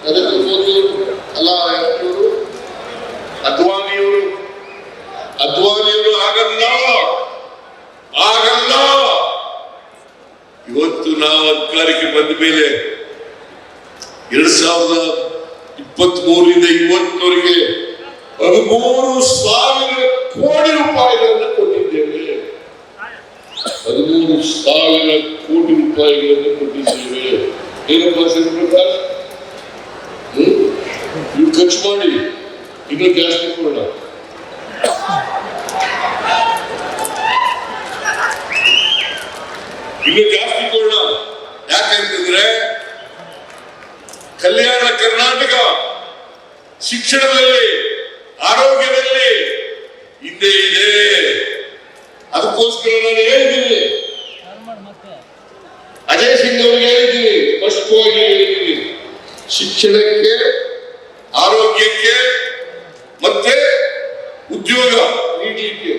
ನರೇಂದ್ರ ಮೋದಿ ಅವರು ಅಲ್ಲ, ಇವರು ಅದ್ವಾನಿಯವರು ಆಗಲ್ಲ. ಇವತ್ತು ನಾವು ಅಧಿಕಾರಕ್ಕೆ ಬಂದ ಮೇಲೆ 2023ರಿಂದ ಇವತ್ತಿನವರೆಗೆ 13,000 ಕೋಟಿ ರೂಪಾಯಿಗಳನ್ನು ಕೊಟ್ಟಿದ್ದೇವೆ. 13,000 ಕೋಟಿ ರೂಪಾಯಿಗಳನ್ನು ಕೊಟ್ಟಿದ್ದೇವೆ. ಏನಪ್ಪಾ ಪ್ರಕಾಶ್, ಇವು ಖರ್ಚು ಮಾಡಿ ಇನ್ನೂ ಜಾಸ್ತಿ ಕೊಡೋಣ. ಇನ್ನೂ ಜಾಸ್ತಿ ಕೊಡೋಣ. ಯಾಕಂತಂದ್ರೆ ಕಲ್ಯಾಣ ಕರ್ನಾಟಕ ಶಿಕ್ಷಣದಲ್ಲಿ, ಆರೋಗ್ಯದಲ್ಲಿ ಹಿಂದೆ ಇದೆ. ಅದಕ್ಕೋಸ್ಕರ ನಾನು ಹೇಳಿದ್ದೀನಿ, ಅಜಯ್ ಸಿಂಗ್ ಅವರಿಗೆ ಹೇಳಿದ್ದೀನಿ, ಸ್ಪಷ್ಟವಾಗಿ ಹೇಳಿದ್ದೀನಿ, ಶಿಕ್ಷಣಕ್ಕೆ, ಆರೋಗ್ಯಕ್ಕೆ ಮತ್ತೆ ಉದ್ಯೋಗ ನೀಡಲಿಕ್ಕೆ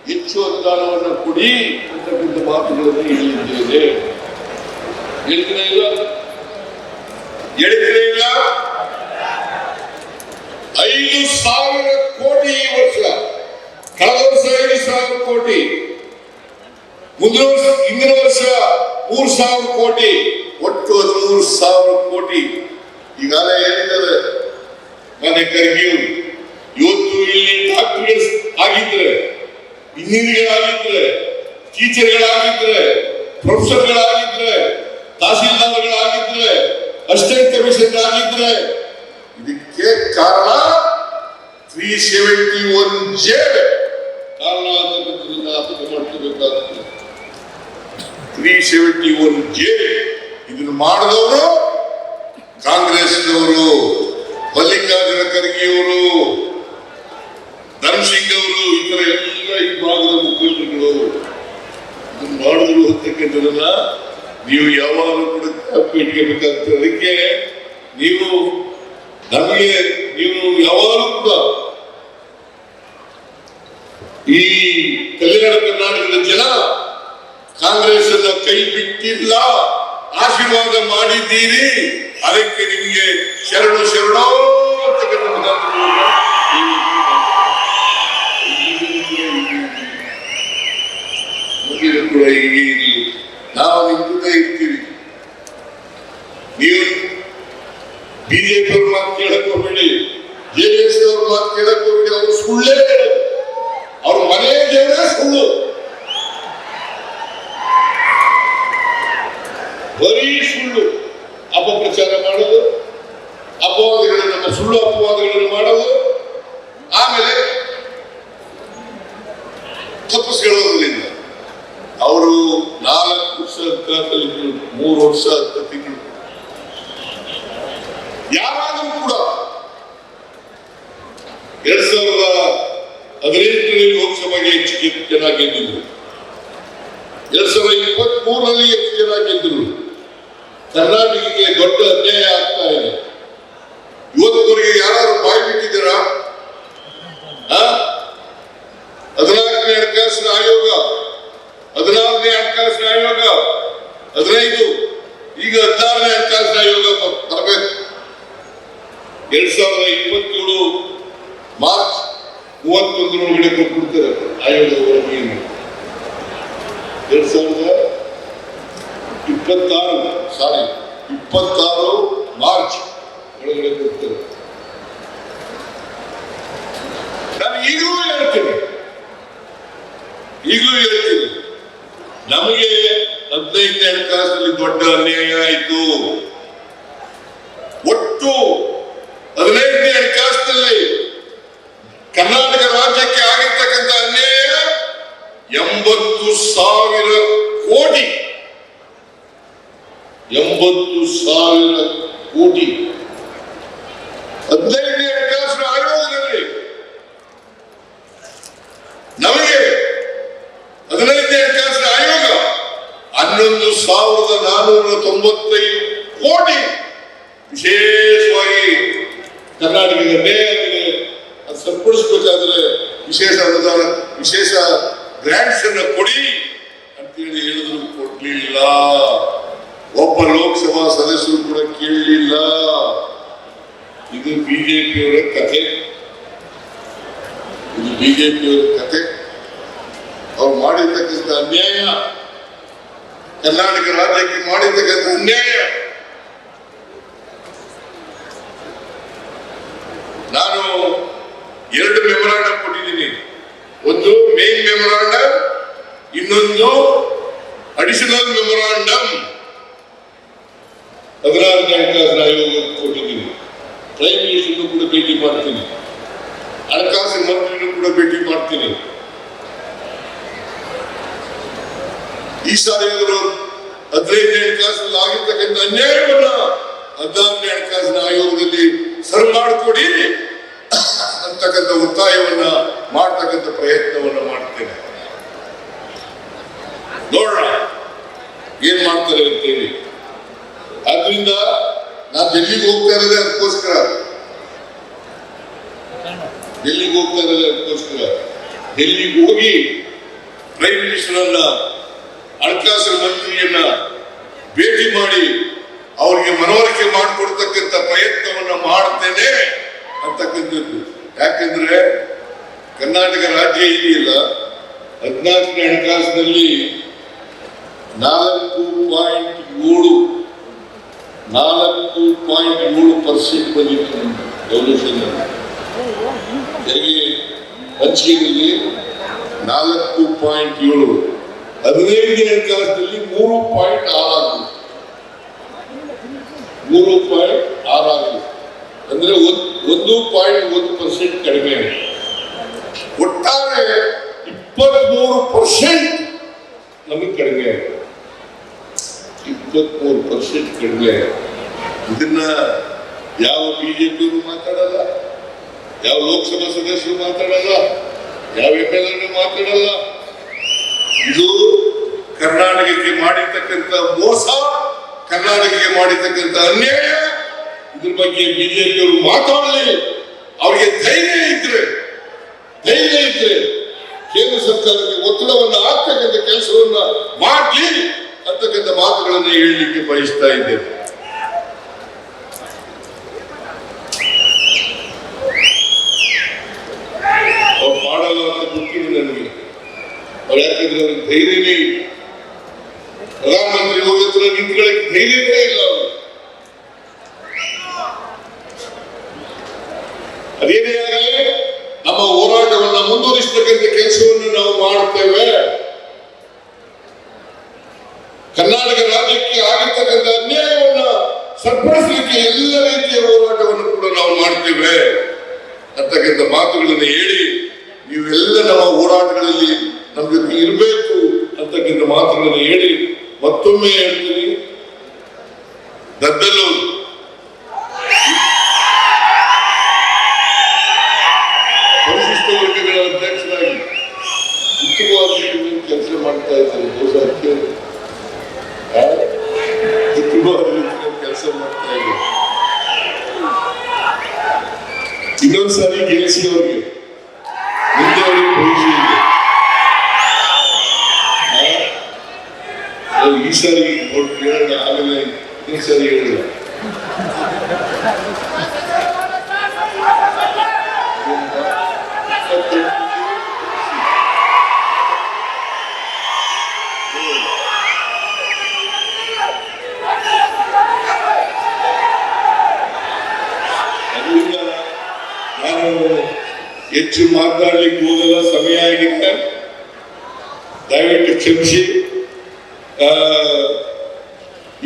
ಹೆಚ್ಚು ಅನುದಾನವನ್ನು ಕೊಡಿ ಅಂತಕ್ಕಂಥ ಮಾತುಗಳನ್ನು ಹೇಳಿದ್ದೇನೆ. ಹೇಳಿದ್ರೆ ಇಲ್ಲ 5,000 ಕೋಟಿ ಈ ವರ್ಷ, ಕಳೆದ ವರ್ಷ 5,000 ಕೋಟಿ, ಹಿಂದಿನ ವರ್ಷ 3,000 ಕೋಟಿ, ಒಟ್ಟು 13,000 ಕೋಟಿ. ಈಗಾಗಲೇ ಹೇಳಿದ್ದಾರೆ ಮನೆ ಕರ್ಗಿಯವರು. ಇವತ್ತು ಇಲ್ಲಿ ಡಾಕ್ಟರ್ಗಳು ಆಗಿದ್ರೆ, ಇಂಜಿನಿಯರ್ಗಳಾಗಿದ್ರೆ, ಟೀಚರ್ಗಳಾಗಿದ್ರೆ, ಪ್ರೊಫೆಸರ್ಗಳಾಗಿದ್ರೆ, ತಹಸೀಲ್ದಾರ್ಗಳಾಗಿದ್ರೆ, ಅಸಿಸ್ಟೆಂಟ್ ಕಮಿಷನರ್ ಆಗಿದ್ರೆ, ಇದಕ್ಕೆ ಕಾರಣ 371J ಕಾರಣ ಅಂತಕ್ಕಂಥದ್ದನ್ನ ಅರ್ಥ ಮಾಡ್ಕೋಬೇಕಾಗ್ತದೆ. 371J ಇದನ್ನು ಮಾಡಿದವರು ಕಾಂಗ್ರೆಸ್ನವರು, ಮಲ್ಲಿಕಾರ್ಜುನ ಖರ್ಗೆಯವರು, ಧರ್ಮಸಿಂಗ್ ಅವರು, ಇತರ ಎಲ್ಲ ಈ ಭಾಗದ ಮುಖಂಡರುಗಳು ಇದನ್ನು ಮಾಡಿದ್ರು ಅಂತಕ್ಕಂಥದನ್ನ ನೀವು ಯಾವಾಗಲೂ ಕೂಡ ಇಟ್ಕೋಬೇಕಾಗ್ತದೆ. ಅದಕ್ಕೆ ನೀವು ಯಾವಾಗಲೂ ಕೂಡ ಈ ಕಲ್ಯಾಣ ಕರ್ನಾಟಕದ ಜನ ಕಾಂಗ್ರೆಸ್ ಅನ್ನ ಕೈ ಬಿಟ್ಟಿಲ್ಲ, ಆಶೀರ್ವಾದ ಮಾಡಿದ್ದೀರಿ. ಅದಕ್ಕೆ ನಿಮಗೆ ಶರಣು ಅಂತಕ್ಕಂಥ ಕೂಡ ಹೀಗೆ ಇರಲಿ. ನಾವು ನಿಮ್ಮ ಜೊತೆ ಇರ್ತೀವಿ. ನೀವು ಬಿಜೆಪಿ ಅವ್ರ ಮಾತು ಕೇಳಕ್ ಹೋಗ್ಬೇಡಿ, ಜೆಡಿಎಸ್ ಅವ್ರ ಮಾತು ಕೇಳಕ್ ಹೋಗ್ಬೇಡಿ. ಅವರು ಸುಳ್ಳೇ ಹೇಳೋದು, ಅವ್ರ ಮನೆ ದೇವರೇ ಸುಳ್ಳು, ಬರೀ ಸುಳ್ಳು ಅಪಪ್ರಚಾರ ಮಾಡೋದು, ನಮ್ಮ ಸುಳ್ಳು ಅಪವಾದಗಳನ್ನು ಮಾಡೋದು, ಆಮೇಲೆ ತಪ್ಪಿಸ್ಕೊಳ್ಳೋದ್ರಿಂದ. ಅವರು 4 ವರ್ಷ ಅಧಿಕಾರದಲ್ಲಿ 3 ವರ್ಷ 10 ತಿಂಗಳು ಯಾರಾದರೂ ಕೂಡ 2018ರಲ್ಲಿ ಲೋಕಸಭೆಗೆ ಹೆಚ್ಚು ಜನ ಗೆದ್ದಿದ್ರು, 2023ರಲ್ಲಿ ಹೆಚ್ಚು ಜನ ಗೆದ್ದರು. ಕರ್ನಾಟಕಕ್ಕೆ ದೊಡ್ಡ ಅನ್ಯಾಯ ಆಗ್ತಾ ಇದೆ. ಇವತ್ತವರೆಗೆ ಯಾರು ಬಾಯಿ ಬಿಟ್ಟಿದ್ದೀರಾ? 14ನೇ ಹಣಕಾಸಿನ ಆಯೋಗ, 14ನೇ ಹಣಕಾಸಿನ ಆಯೋಗ, 15 ಈಗ 16ನೇ ಹಣಕಾಸಿನ ಆಯೋಗ ಬರಬೇಕು. 2027 ಮಾರ್ಚ್ 31 ಕೊಟ್ಬಿಡ್ತಾರೆ ಆಯೋಗ ವರದಿಯನ್ನು. 2026 ಮಾರ್ಚ್ ಒಳಗಡೆ ಕೊಡ್ತಾರೆ. ನಾನು ಈಗಲೂ ಹೇಳ್ತೀನಿ, ನಮಗೆ 15ನೇ ಹಣಕಾಸಿನಲ್ಲಿ ದೊಡ್ಡ ಅನ್ಯಾಯ ಆಯಿತು. ಒಟ್ಟು 15ನೇ ಹಣಕಾಸಿನಲ್ಲಿ ಕರ್ನಾಟಕ ರಾಜ್ಯಕ್ಕೆ ಆಗಿರ್ತಕ್ಕಂಥ ಅನ್ಯಾಯ 80,000 ಕೋಟಿ. 80,000 ಕೋಟಿ 15ನೇ ಹಣಕಾಸಿನ ಆಯೋಗದಲ್ಲಿ ನಮಗೆ 15ನೇ ಹಣಕಾಸಿನ ಆಯೋಗ 11,495 ಕೋಟಿ ವಿಶೇಷವಾಗಿ ಕರ್ನಾಟಕದ ನೇರಕ್ಕೆ ಅದು ಸರಿಪಡಿಸಬೇಕಾದ್ರೆ ವಿಶೇಷ ಅನುದಾನ, ವಿಶೇಷ ಗ್ರಾಂಟ್ಸ್ ಅನ್ನು ಕೊಡಿ ಅಂತೇಳಿ ಹೇಳಿದ್ರು, ಕೊಡ್ಲಿಲ್ಲ. ಒಬ್ಬ ಲೋಕಸಭಾ ಸದಸ್ಯರು ಕೂಡ ಕೇಳಲಿಲ್ಲ. ಇದು ಬಿಜೆಪಿಯವರ ಕಥೆ, ಅವ್ರು ಮಾಡಿರ್ತಕ್ಕಂಥ ಅನ್ಯಾಯ ಕರ್ನಾಟಕ ರಾಜ್ಯಕ್ಕೆ ಮಾಡಿರ್ತಕ್ಕಂಥ ಅನ್ಯಾಯ. ನಾನು 2 ಮೆಮೊರಾಂಡಮ್ ಕೊಟ್ಟಿದ್ದೀನಿ. ಒಂದು ಮೇನ್ ಮೆಮೊರಾಂಡಮ್, ಇನ್ನೊಂದು ಅಡಿಷನಲ್ ಮೆಮೊರಾಂಡಮ್ 16ನೇ ಹಣಕಾಸಿನ ಆಯೋಗಕ್ಕೆ ಕೊಟ್ಟಿದ್ದೀನಿ. ಪ್ರೈಮ್ ಮಿನಿಸ್ಟರ್ನು ಕೂಡ ಭೇಟಿ ಮಾಡ್ತೀನಿ, ಹಣಕಾಸಿನ ಮಂತ್ರಿನೂ ಕೂಡ ಭೇಟಿ ಮಾಡ್ತೀನಿ. ಈ ಸಾರಿ ಅವರು 15ನೇ ಹಣಕಾಸಿನಲ್ಲಿ ಆಗಿರ್ತಕ್ಕಂಥ ಅನ್ಯಾಯವನ್ನ 16ನೇ ಹಣಕಾಸಿನ ಆಯೋಗದಲ್ಲಿ ಸರಿ ಮಾಡಿಕೊಡಿ ಅಂತಕ್ಕಂಥ ಒತ್ತಾಯವನ್ನ ಮಾಡ್ತಕ್ಕಂಥ ಪ್ರಯತ್ನವನ್ನ ಮಾಡ್ತೇನೆ. ನೋಡೋಣ ಏನ್ ಮಾಡ್ತಾರೆ ಅಂತೇಳಿ. ಆದ್ರಿಂದ ನಾನು ಡೆಲ್ಲಿಗೆ ಹೋಗ್ತಾ ಇರೋದೇ ಅದಕ್ಕೋಸ್ಕರ. ಡೆಲ್ಲಿಗೆ ಹೋಗಿ ಪ್ರೈಮ್ ಮಿನಿಸ್ಟರ್ ಅನ್ನ, ಹಣಕಾಸಿನ ಮಂತ್ರಿಯನ್ನ ಭೇಟಿ ಮಾಡಿ ಅವರಿಗೆ ಮನವರಿಕೆ ಮಾಡಿಕೊಡ್ತಕ್ಕಂಥ ಪ್ರಯತ್ನವನ್ನ ಮಾಡ್ತೇನೆ ಅಂತಕ್ಕಂಥದ್ದು. ಯಾಕಂದ್ರೆ ಕರ್ನಾಟಕ ರಾಜ್ಯ ಇದೆಯಲ್ಲ, 14ನೇ ಹಣಕಾಸಿನಲ್ಲಿ 4.7% ಬಂದಿತ್ತು ಡೊನೇಷನ್. ತೆರಿಗೆ ಹಂಚಿಕೆಯಲ್ಲಿ 4.7, 15ನೇ ಹಣಕಾಸಿನಲ್ಲಿ 3.6 ಅಂದ್ರೆ 1.1% ಕಡಿಮೆ. ಒಟ್ಟಾರೆ 23% ನಮಗೆ ಕಡಿಮೆ, 23% ಕಡಿಮೆ. ಇದನ್ನ ಯಾವ ಬಿಜೆಪಿಯವರು ಮಾತಾಡಲ್ಲ, ಯಾವ ಲೋಕಸಭಾ ಸದಸ್ಯರು ಮಾತಾಡಲ್ಲ, ಯಾವ MLA ಮಾತಾಡಲ್ಲ. ಇದು ಕರ್ನಾಟಕಕ್ಕೆ ಮಾಡಿರ್ತಕ್ಕಂಥ ಮೋಸ, ಕರ್ನಾಟಕಕ್ಕೆ ಮಾಡಿರ್ತಕ್ಕಂಥ ಅನ್ಯಾಯ. ಇದ್ರ ಬಗ್ಗೆ ಬಿಜೆಪಿಯವರು ಮಾತಾಡಲಿ. ಅವರಿಗೆ ಧೈರ್ಯ ಇದ್ರೆ ಕೇಂದ್ರ ಸರ್ಕಾರಕ್ಕೆ ಒತ್ತಡವನ್ನು ಹಾಕ್ತಕ್ಕಂಥ ಕೆಲಸವನ್ನ ಮಾಡಲಿ ಅಂತಕ್ಕಂಥ ಮಾತುಗಳನ್ನು ಹೇಳಲಿಕ್ಕೆ ಬಯಸ್ತಾ ಇದ್ದೇನೆ. ಅವ್ರು ಮಾಡಲ್ಲ ಅಂತ ಗೊತ್ತಿದೆ ನನಗೆ. ಅವ್ರು ಯಾಕಂದ್ರೆ ಅವ್ರಿಗೆ ಧೈರ್ಯನೇ ಇಲ್ಲ. ಪ್ರಧಾನಮಂತ್ರಿ ಹೋಗಿ ಹತ್ರ ನಿಂತ್ಕೊಳ್ಳಕ್ಕೆ ಧೈರ್ಯವೇ ಇಲ್ಲ ಅವರು. ಅದೇನೇ ಆಗಲಿ ನಮ್ಮ ಹೋರಾಟವನ್ನು ಮುಂದುವರಿಸತಕ್ಕಂಥ ಕೆಲಸವನ್ನು ನಾವು ಮಾಡುತ್ತೇವೆ. ಕರ್ನಾಟಕ ರಾಜ್ಯಕ್ಕೆ ಆಗಿರ್ತಕ್ಕಂಥ ಅನ್ಯಾಯವನ್ನ ಸರಿಪಡಿಸಲಿಕ್ಕೆ ಎಲ್ಲ ರೀತಿಯ ಹೋರಾಟವನ್ನು ಕೂಡ ನಾವು ಮಾಡ್ತೇವೆ ಅಂತಕ್ಕಂಥ ಮಾತುಗಳನ್ನು ಹೇಳಿ, ನೀವೆಲ್ಲ ನಮ್ಮ ಹೋರಾಟಗಳಲ್ಲಿ ನಮ್ಮ ಜೊತೆ ಇರಬೇಕು ಅಂತಕ್ಕಂಥ ಮಾತುಗಳನ್ನು ಹೇಳಿ ಮತ್ತೊಮ್ಮೆ ಹೇಳ್ತೀನಿ, ದದ್ದಲು ಪರಿಶಿಷ್ಟ ವರ್ಗಗಳ ಅಧ್ಯಕ್ಷರಾಗಿ ಉತ್ತಮವಾದ ಕೆಲಸ ಮಾಡ್ತಾ ಇದ್ದಾರೆ. ಉತ್ತಮವಾದ ಕೆಲಸ ಮಾಡ್ತಾ ಇದ್ದಾರೆ. ಇನ್ನೊಂದ್ಸಾರಿ ಗೆಲ್ಲಿಸಿ ಅವ್ರಿಗೆ ಮುಂದೆ ಅವರಿಗೆ ಭವಿಷ್ಯ ಇದೆ. ಈ ಸಾರಿ ಹೇಳೋಣ, ಆಮೇಲೆ ಈ ಸಾರಿ ಹೇಳೋಣ. ಅದರಿಂದ ನಾನು ಹೆಚ್ಚು ಮಾತನಾಡ್ಲಿಕ್ಕೆ ಹೋಗಲ್ಲ, ಸಮಯ ಆಗಿದೆ, ದಯವಿಟ್ಟು ಕ್ಷಮಿಸಿ.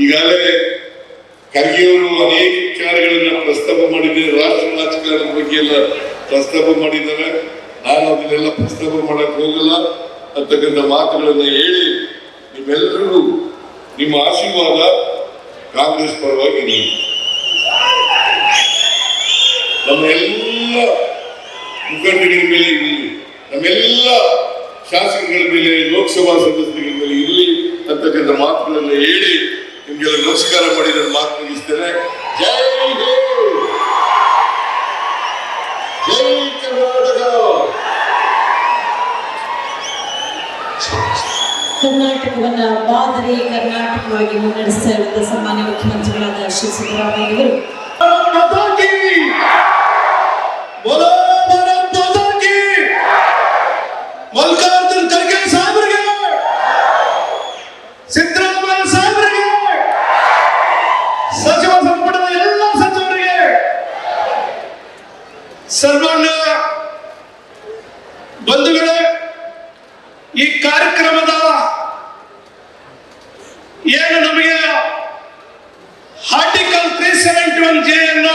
ಈಗಾಗಲೇ ಖರ್ಗೆಯವರು ಅನೇಕ ವಿಚಾರಗಳನ್ನ ಪ್ರಸ್ತಾಪ ಮಾಡಿದ್ದಾರೆ, ರಾಷ್ಟ್ರ ರಾಜಕಾರಣದ ಬಗ್ಗೆ ಎಲ್ಲ ಪ್ರಸ್ತಾಪ ಮಾಡಿದ್ದಾರೆ. ನಾನು ಅದನ್ನೆಲ್ಲ ಪ್ರಸ್ತಾಪ ಮಾಡಕ್ ಹೋಗಲ್ಲ ಅಂತಕ್ಕಂಥ ಮಾತುಗಳನ್ನು ಹೇಳಿ, ನಿಮ್ಮೆಲ್ಲರೂ ನಿಮ್ಮ ಆಶೀರ್ವಾದ ಕಾಂಗ್ರೆಸ್ ಪರವಾಗಿ ನೀಡಿ, ನಮ್ಮ ಎಲ್ಲ ಮುಖಂಡಗಳ ಮೇಲೆ ಇರಲಿ, ನಮ್ಮೆಲ್ಲ ಶಾಸಕಗಳ ಮೇಲೆ, ಲೋಕಸಭಾ ಸದಸ್ಯರ ಮೇಲೆ ಇರಲಿ ಅಂತಕ್ಕಂಥ ಮಾತುಗಳನ್ನು ಹೇಳಿ ನಿಮ್ಗೆಲ್ಲ ನಮಸ್ಕಾರ ಮಾಡಿ ನನ್ನ ಮಾತು ಮುಗಿಸ್ತೇನೆ. ಜೈ ಹಿಂದ್, ಜೈ ಕರ್ನಾಟಕ. ಕರ್ನಾಟಕವನ್ನ ಮಾದರಿ ಕರ್ನಾಟಕವಾಗಿ ಮುನ್ನಡೆಸ್ತಾ ಇರುವಂತಹ ಸನ್ಮಾನ್ಯ ಮುಖ್ಯಮಂತ್ರಿಗಳಾದ ಶ್ರೀ ಸಿದ್ದರಾಮಯ್ಯ ಅವರು ಮಲ್ಲಿಕಾರ್ಜುನ್ ಖರ್ಗೆ ಸಾಹೇಬರಿಗೆ, ಸಿದ್ದರಾಮಯ್ಯ ಸನ್ಮಾನ್ಯ ಬಂಧುಗಳೇ, ಈ ಕಾರ್ಯಕ್ರಮದ ಏನು ನಮಗೆ ಆರ್ಟಿಕಲ್ 371J ಅನ್ನ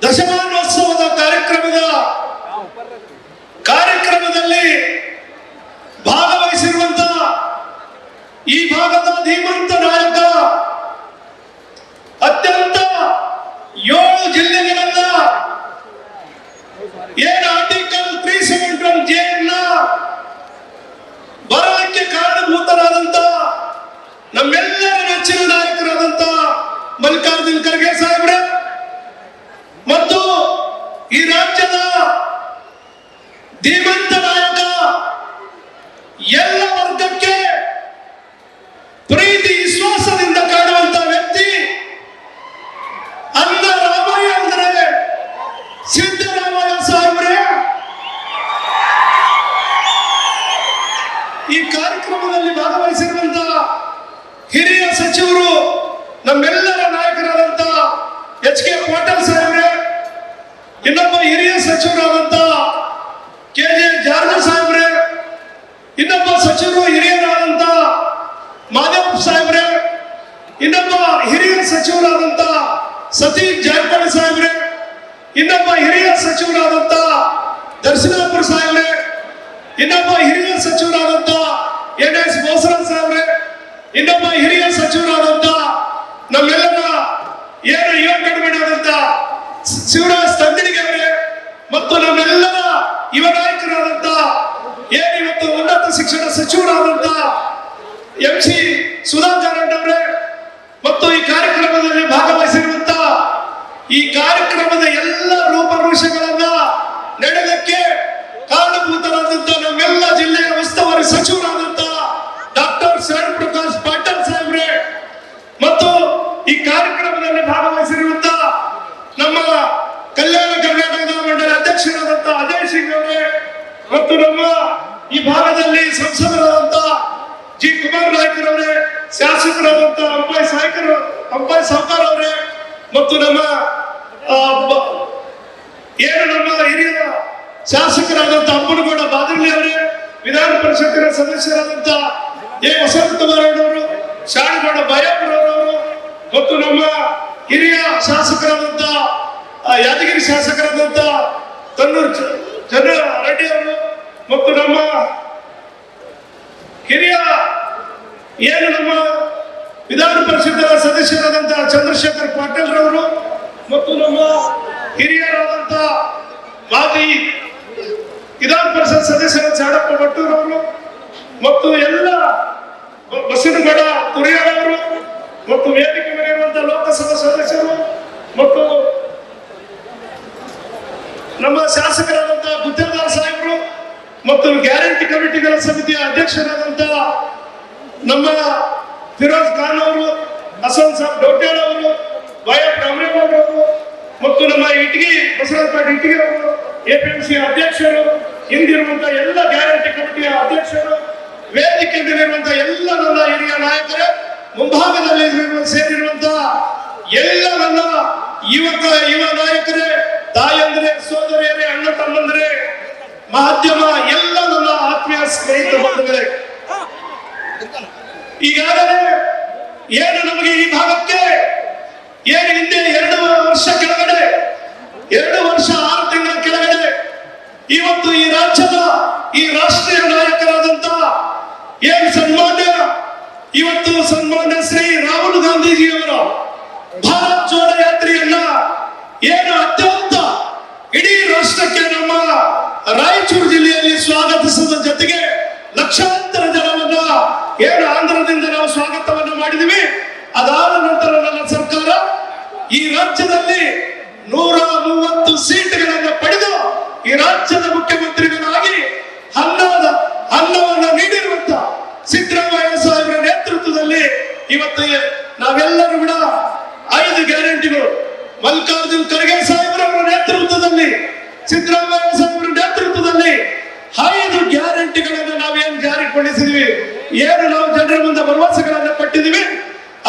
ದಶಮಾನೋತ್ಸವದ ಕಾರ್ಯಕ್ರಮದಲ್ಲಿ ಭಾಗವಹಿಸಿರುವಂತಹ ಈ ಭಾಗದ ಧೀಮಂತ ನಾಯಕ, ಅತ್ಯಂತ 7 ಜಿಲ್ಲೆಗಳನ್ನ ಏನು ಆರ್ಟಿಕಲ್ 371J ಅನ್ನ ಬರಲಿಕ್ಕೆ ಕಾರಣಭೂತರಾದಂತ ನಮ್ಮೆಲ್ಲರ ನೆಚ್ಚಿನ ನಾಯಕರಾದಂತ ಮಲ್ಲಿಕಾರ್ಜುನ್ ಖರ್ಗೆ ಸಾಹೇಬ್ರೆ ಮತ್ತು ಈ ರಾಜ್ಯದ ಧೀಮಂತ ನಾಯಕ, ಎಲ್ಲ ವರ್ಗಕ್ಕೆ ಪ್ರೀತಿ ವಿಶ್ವಾಸದಿಂದ ಕಾಣುವಂತ ವ್ಯಕ್ತಿ ಅನ್ನ ರಾಮಯ್ಯ ಅಂದರೆ ಸಿದ್ದರಾಮಯ್ಯ ಸಾಹೇಬ್ರೆ. ಈ ಕಾರ್ಯಕ್ರಮದಲ್ಲಿ ಭಾಗವಹಿಸಿರುವಂತ ಹಿರಿಯ ಸಚಿವರು, ನಮ್ಮೆಲ್ಲರ ನಾಯಕರಾದಂತ HK ಪಾಟೀಲ್ ಸಾಹೇಬ್ರೆ, ಇನ್ನೊಬ್ಬ ಹಿರಿಯ ಸಚಿವರಾದಂತ KJ ಜಾರ್ಜ್ ಸಾಹೇಬ್ರೆ, ಇನ್ನೊಬ್ಬ ಸಚಿವರು ಹಿರಿಯರಾದಂತ ಮಾಧವ್ ಸಾಹೇಬ್ರೆ, ಇನ್ನೊಬ್ಬ ಹಿರಿಯ ಸಚಿವರಾದಂತ ಸತೀಶ್ ಜಾರಕಿಹೊಳಿ ಸಾಹೇಬ್ರೆ, ಇನ್ನೊಬ್ಬ ಹಿರಿಯ ಸಚಿವರಾದಂತ ದರ್ಶನಾಪುರ ಸಾಹೇಬ್ರೆ, ಇನ್ನೊಬ್ಬ ಹಿರಿಯ ಸಚಿವರಾದಂತ NS ಬೋಸರಾಜ್ ಸಾಹೇಬ್ರೆ, ಇನ್ನೊಬ್ಬ ಹಿರಿಯ ಸಚಿವರಾದಂತ ನಮ್ಮೆಲ್ಲರ ಏನು ಯುವ ಕಡಿಮೆಯಾದಂತ ಶಿವರಾಜ್ ತಂಗಡಿಗೆ ಅವರೇ, ಮತ್ತು ನಮ್ಮೆಲ್ಲರ ಯುವ ನಾಯಕರಾದಂತ ಏನು ಇವತ್ತು ಉನ್ನತ ಶಿಕ್ಷಣ ಸಚಿವರಾದಂತ MC ಸುಧಾಕರ್ ಅವರೇ, ಮತ್ತು ಈ ಕಾರ್ಯಕ್ರಮದಲ್ಲಿ ಭಾಗವಹಿಸಿರುವಂತ ಈ ಕಾರ್ಯಕ್ರಮದ ಎಲ್ಲ ರೂಪರೇಷೆಗಳನ್ನ ನಡೆದಕ್ಕೆ ಕಾರಣಭೂತರಾದಂತ ನಮ್ಮೆಲ್ಲ ಜಿಲ್ಲೆಯ ಉಸ್ತುವಾರಿ ಸಚಿವರಾದಂತ ಡಾಕ್ಟರ್ ಶರಣ್ ಪ್ರಕಾಶ್ ಪಾಟೀಲ್ ಸಾಹೇಬ್ರೆ, ಮತ್ತು ಈ ಕಾರ್ಯಕ್ರಮದಲ್ಲಿ ಭಾಗವಹಿಸಿರುವಂತ ನಮ್ಮ ಕಲ್ಯಾಣ ಕರ್ನಾಟಕದ ಮಂಡಳಿ ಅಧ್ಯಕ್ಷರಾದಂತ ಅಜಯ್ ಸಿಂಗ್ ಅವರೇ, ಮತ್ತು ನಮ್ಮ ಈ ಭಾಗದಲ್ಲಿ ಸಂಸದರಾದಂತ G ಕುಮಾರ್ ನಾಯ್ಕರವರೇ, ಶಾಸಕರಾದಂತ ಅಂಬಾಯ್ ಸಾವ್ಕಾರ್ ಅವರೇ, ಮತ್ತು ನಮ್ಮ ನಮ್ಮ ಹಿರಿಯ ಶಾಸಕರಾದಂತ ಅಮ್ಮನಗೌಡ ಬಾದರ್ಲಿ ಅವರೇ, ವಿಧಾನ ಪರಿಷತ್ತಿನ ಸದಸ್ಯರಾದಂತ ವಸಂತ ಕುಮಾರ್ ಅವರು, ಶಾಣಗೌಡ ಬಯ್ಯಾಪುರವರು, ಮತ್ತು ನಮ್ಮ ಹಿರಿಯ ಶಾಸಕರಾದಂತ ಯಾದಗಿರಿ ಶಾಸಕರಾದಂತ ತನ್ನೂರ್ ಚಂದ್ರ ರೆಡ್ಡಿ ಅವರು, ಮತ್ತು ನಮ್ಮ ಹಿರಿಯ ನಮ್ಮ ವಿಧಾನ ಪರಿಷತ್ತಿನ ಸದಸ್ಯರಾದಂತ ಚಂದ್ರಶೇಖರ್ ಪಾಟೀಲ್ ರವರು, ಮತ್ತು ನಮ್ಮ ಹಿರಿಯರಾದಂತ ಮಾಜಿ ವಿಧಾನ ಪರಿಷತ್ ಸದಸ್ಯರ ಚಾಡಪ್ಪ ಭಟ್ಟೂರ್ ಅವರು, ಮತ್ತು ಎಲ್ಲ ಬಸವನಗೌಡ ತುರಿಯಾಳ್ ಅವರು, ಮತ್ತು ವೇದಿಕೆ ಮೇಲಿರುವಂತಹ ಲೋಕಸಭಾ ಸದಸ್ಯರು, ಮತ್ತು ನಮ್ಮ ಶಾಸಕರಾದಂತಹ ಗುತ್ತೇದಾರ್ ಸಾಹೇಬರು, ಮತ್ತು ಗ್ಯಾರಂಟಿ ಕಮಿಟಿಗಳ ಸಮಿತಿಯ ಅಧ್ಯಕ್ಷರಾದಂತ ನಮ್ಮ ಫಿರೋಜ್ ಖಾನ್ ಅವರು, ಹಸನ್ ಸಾಬ್ ಡೋಟ್ಯಾಳ್ ಅವರು, ವೈಎಫ್ ರಾಮರೇಗೌಡ ಅವರು, ಮತ್ತು ನಮ್ಮ ಇಟಗಿ ಬಸವರಾಜಪೇಟೆ ಇಟಗಿ ಅವರು, APMC ಅಧ್ಯಕ್ಷರು, ಹಿಂದಿರುವಂತಹ ಎಲ್ಲ ಗ್ಯಾರಂಟಿ ಕಮಿಟಿಯ ಅಧ್ಯಕ್ಷರು, ವೇದಿಕೆ ಮೇಲಿರುವಂತಹ ಎಲ್ಲ ನನ್ನ ಹಿರಿಯ ನಾಯಕರೇ, ಮುಂಭಾಗದಲ್ಲಿ ಸೇರಿರುವಂತಹ ಎಲ್ಲ ನನ್ನ ಯುವ ನಾಯಕರೇ, ತಾಯಂದ್ರೆ, ಸೋದರಿಯರೇ, ಅಣ್ಣ ತಮ್ಮಂದ್ರೆ, ಮಾಧ್ಯಮ ಎಲ್ಲ ನನ್ನ ಆತ್ಮೀಯ ಸ್ನೇಹಿತ ಬಂಧುಗಳೇ, ಈಗಾಗಲೇ ಏನು ನಮಗೆ ಈ ಭಾಗಕ್ಕೆ ಏನು ಹಿಂದೆ 2 ವರ್ಷ ಕೆಳಗಡೆ, 2 ವರ್ಷ 6 ತಿಂಗಳ ಕೆಳಗಡೆ ಇವತ್ತು ಈ ರಾಜ್ಯದ ಈ ರಾಷ್ಟ್ರೀಯ ನಾಯಕರಾದಂತ ಏನು ಸನ್ಮಾನ್ಯ ಶ್ರೀ ರಾಹುಲ್ ಗಾಂಧೀಜಿಯವರ ಭಾರತ್ ಜೋಡೋ ಯಾತ್ರೆಯನ್ನ ಏನು ಅತ್ಯಂತ ಇಡೀ ರಾಷ್ಟ್ರಕ್ಕೆ ನಮ್ಮ ರಾಯಚೂರು ಜಿಲ್ಲೆಯಲ್ಲಿ ಸ್ವಾಗತಿಸಿದ ಜೊತೆಗೆ ಲಕ್ಷಾಂತರ ಜನವನ್ನ ಏನು ಆಂಧ್ರದಿಂದ ನಾವು ಸ್ವಾಗತವನ್ನು ಮಾಡಿದ್ವಿ. ಅದಾದ ನಂತರ ನನ್ನ ಸರ್ಕಾರ ಈ ರಾಜ್ಯದಲ್ಲಿ 130 ಸೀಟ್ಗಳನ್ನು ಪಡೆದು ಈ ರಾಜ್ಯದ ಮುಖ್ಯಮಂತ್ರಿಗಳಾಗಿ ಅನ್ನವನ್ನು ನೀಡಿರುವಂತ ಸಿದ್ದರಾಮಯ್ಯ ಸಾಹೇಬರ ನೇತೃತ್ವದಲ್ಲಿ ಇವತ್ತು ನಾವೆಲ್ಲರೂ ಕೂಡ 5 ಗ್ಯಾರಂಟಿಗಳು ಮಲ್ಲಿಕಾರ್ಜುನ್ ಖರ್ಗೆ ಸಾಹೇಬರವರ ನೇತೃತ್ವದಲ್ಲಿ, ಸಿದ್ದರಾಮಯ್ಯ ಸಾಹೇಬರ ನೇತೃತ್ವದಲ್ಲಿ 5 ಗ್ಯಾರಂಟಿಗಳನ್ನು ನಾವೇನು ಜಾರಿಗೊಳಿಸಿದ್ವಿ, ಏನು ನಾವು ಜನರ ಮುಂದೆ ಭರವಸೆಗಳನ್ನು ಕೊಟ್ಟಿದ್ದೀವಿ,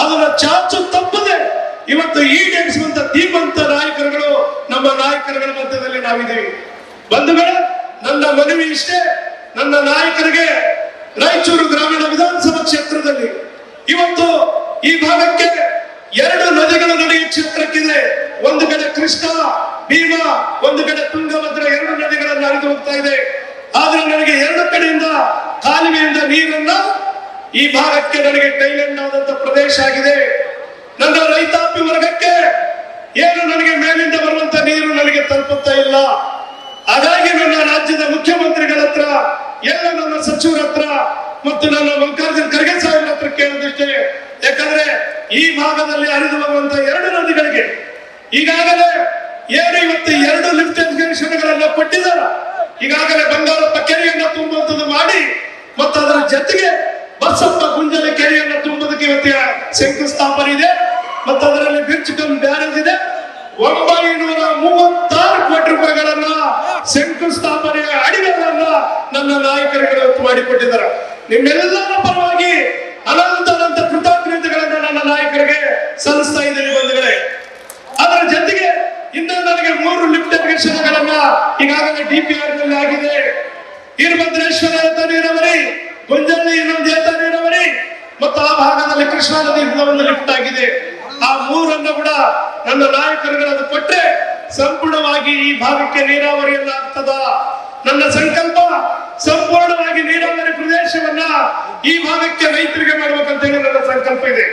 ಅದನ್ನ ಚಾಚು ತಪ್ಪದೆ ಇವತ್ತು ಈಡೇರಿಸುವಂತ ಧೀಮಂತ ನಾಯಕರುಗಳು ನಮ್ಮ ನಾಯಕರುಗಳ ಮಧ್ಯದಲ್ಲಿ ನಾವಿದ್ದೀವಿ. ಬಂಧುಗಳೇ, ನನ್ನ ಮನವಿ ಇಷ್ಟೇ, ನನ್ನ ನಾಯಕರಿಗೆ ರಾಯಚೂರು ಗ್ರಾಮೀಣ ವಿಧಾನಸಭಾ ಕ್ಷೇತ್ರದಲ್ಲಿ ಇವತ್ತು ಈ ಭಾಗಕ್ಕೆ 2 ನದಿಗಳ ನಡುವೆ ಕ್ಷೇತ್ರಕ್ಕಿದೆ. ಒಂದು ಕಡೆ ಕೃಷ್ಣ ಭೀಮಾ, ಒಂದು ಕಡೆ ತುಂಗಭದ್ರ, 2 ನದಿಗಳನ್ನು ಹರಿದು ಹೋಗ್ತಾ ಇದೆ. ಆದ್ರೆ ನನಗೆ 2 ಕಡೆಯಿಂದ ಕಾಲುವೆಯಿಂದ ನೀರನ್ನ ಈ ಭಾಗಕ್ಕೆ ನನಗೆ ಟೈಲೆಂಡ್ ಆದಂತ ಪ್ರದೇಶ ಆಗಿದೆ. ನನ್ನ ರೈತಾಪಿ ವರ್ಗಕ್ಕೆ ಏನು ನನಗೆ ಮೇಲಿಂದ ಬರುವಂತ ನೀರು ನನಗೆ ತಲುಪುತ್ತಾ ಇಲ್ಲ. ಹಾಗಾಗಿ ನನ್ನ ರಾಜ್ಯದ ಮುಖ್ಯಮಂತ್ರಿಗಳ ಹತ್ರ, ಎಲ್ಲ ನನ್ನ ಸಚಿವರ ಹತ್ರ ಮತ್ತು ನನ್ನ ಮಲ್ಲಿಕಾರ್ಜುನ ಖರ್ಗೆ ಸಾಹೇಬ್ರ ಹತ್ರ ಕೇಳಿದಷ್ಟೇ. ಯಾಕಂದ್ರೆ ಈ ಭಾಗದಲ್ಲಿ ಹರಿದು ಬರುವಂತ 2 ನದಿಗಳಿಗೆ ಈಗಾಗಲೇ ಏನು ಇವತ್ತು 2 ಲಿಫ್ಟ್ ಇರಿಗೇಷನ್ಗಳನ್ನ ಕೊಟ್ಟಿದ್ದಾರೆ. ಈಗಾಗಲೇ ಬಂಗಾರಪ್ಪ ಕೆರೆಯನ್ನ ತುಂಬುವಂಥದ್ದು ಮಾಡಿ ಮತ್ತು ಅದರ ಜೊತೆಗೆ ಬಸಪ್ಪ ಗುಂಜಲ ಕೆರೆಯನ್ನ ತುಂಬುವುದಕ್ಕೆ ಇವತ್ತಿನ ಶಂಕುಸ್ಥಾಪನೆ ಇದೆ. ಮತ್ತು ಅದರಲ್ಲಿ ಬಿರ್ಚುಕಲ್ ಬ್ಯಾರೇಜ್ ಇದೆ. 936 ಕೋಟಿ ರೂಪಾಯಿಗಳನ್ನ ಶಂಕುಸ್ಥಾಪನೆಯ ಅಡಿಗಳನ್ನ ನನ್ನ ನಾಯಕರುಗಳು ಇವತ್ತು ಮಾಡಿಕೊಟ್ಟಿದ್ದಾರೆ. ನಿಮ್ಮೆಲ್ಲರ ಪರವಾಗಿ ಅನಂತ ಅನಂತ ಕೃತಜ್ಞತೆಗಳನ್ನ ನನ್ನ ನಾಯಕರಿಗೆ ಸಲ್ಲಿಸ್ತಾ ಇದ್ದೇನೆ ಬಂಧುಗಳೇ. ಅದರ ಜೊತೆಗೆ ಇನ್ನು ನನಗೆ 3 ಲಿಫ್ಟ್ ಇರಿಗೇಷನ್ಗಳನ್ನ ಈಗಾಗಲೇ DPR ನಲ್ಲಿ ಆಗಿದೆ. ವೀರಭದ್ರೇಶ್ವರ ಏತ ನೀರಾವರಿ, ಗುಂಜಳ್ಳಿ ಇನ್ನೊಂದು ಏತ ನೀರಾವರಿ ಮತ್ತು ಆ ಭಾಗದಲ್ಲಿ ಕೃಷ್ಣಾ ನದಿ ಒಂದು ಲಿಫ್ಟ್ ಆಗಿದೆ. ಆ 3ಅನ್ನು ಕೂಡ ನನ್ನ ನಾಯಕರುಗಳನ್ನು ಕೊಟ್ಟರೆ ಸಂಪೂರ್ಣವಾಗಿ ಈ ಭಾಗಕ್ಕೆ ನೀರಾವರಿಯನ್ನ ಆಗ್ತದ. ನನ್ನ ಸಂಕಲ್ಪ ಸಂಪೂರ್ಣವಾಗಿ ನೀರಾವರಿ ಪ್ರದೇಶವನ್ನ ಈ ಭಾಗಕ್ಕೆ ರೈತರಿಗೆ ಮಾಡ್ಬೇಕಂತ ಹೇಳಿ ನನ್ನ ಸಂಕಲ್ಪ ಇದೆ.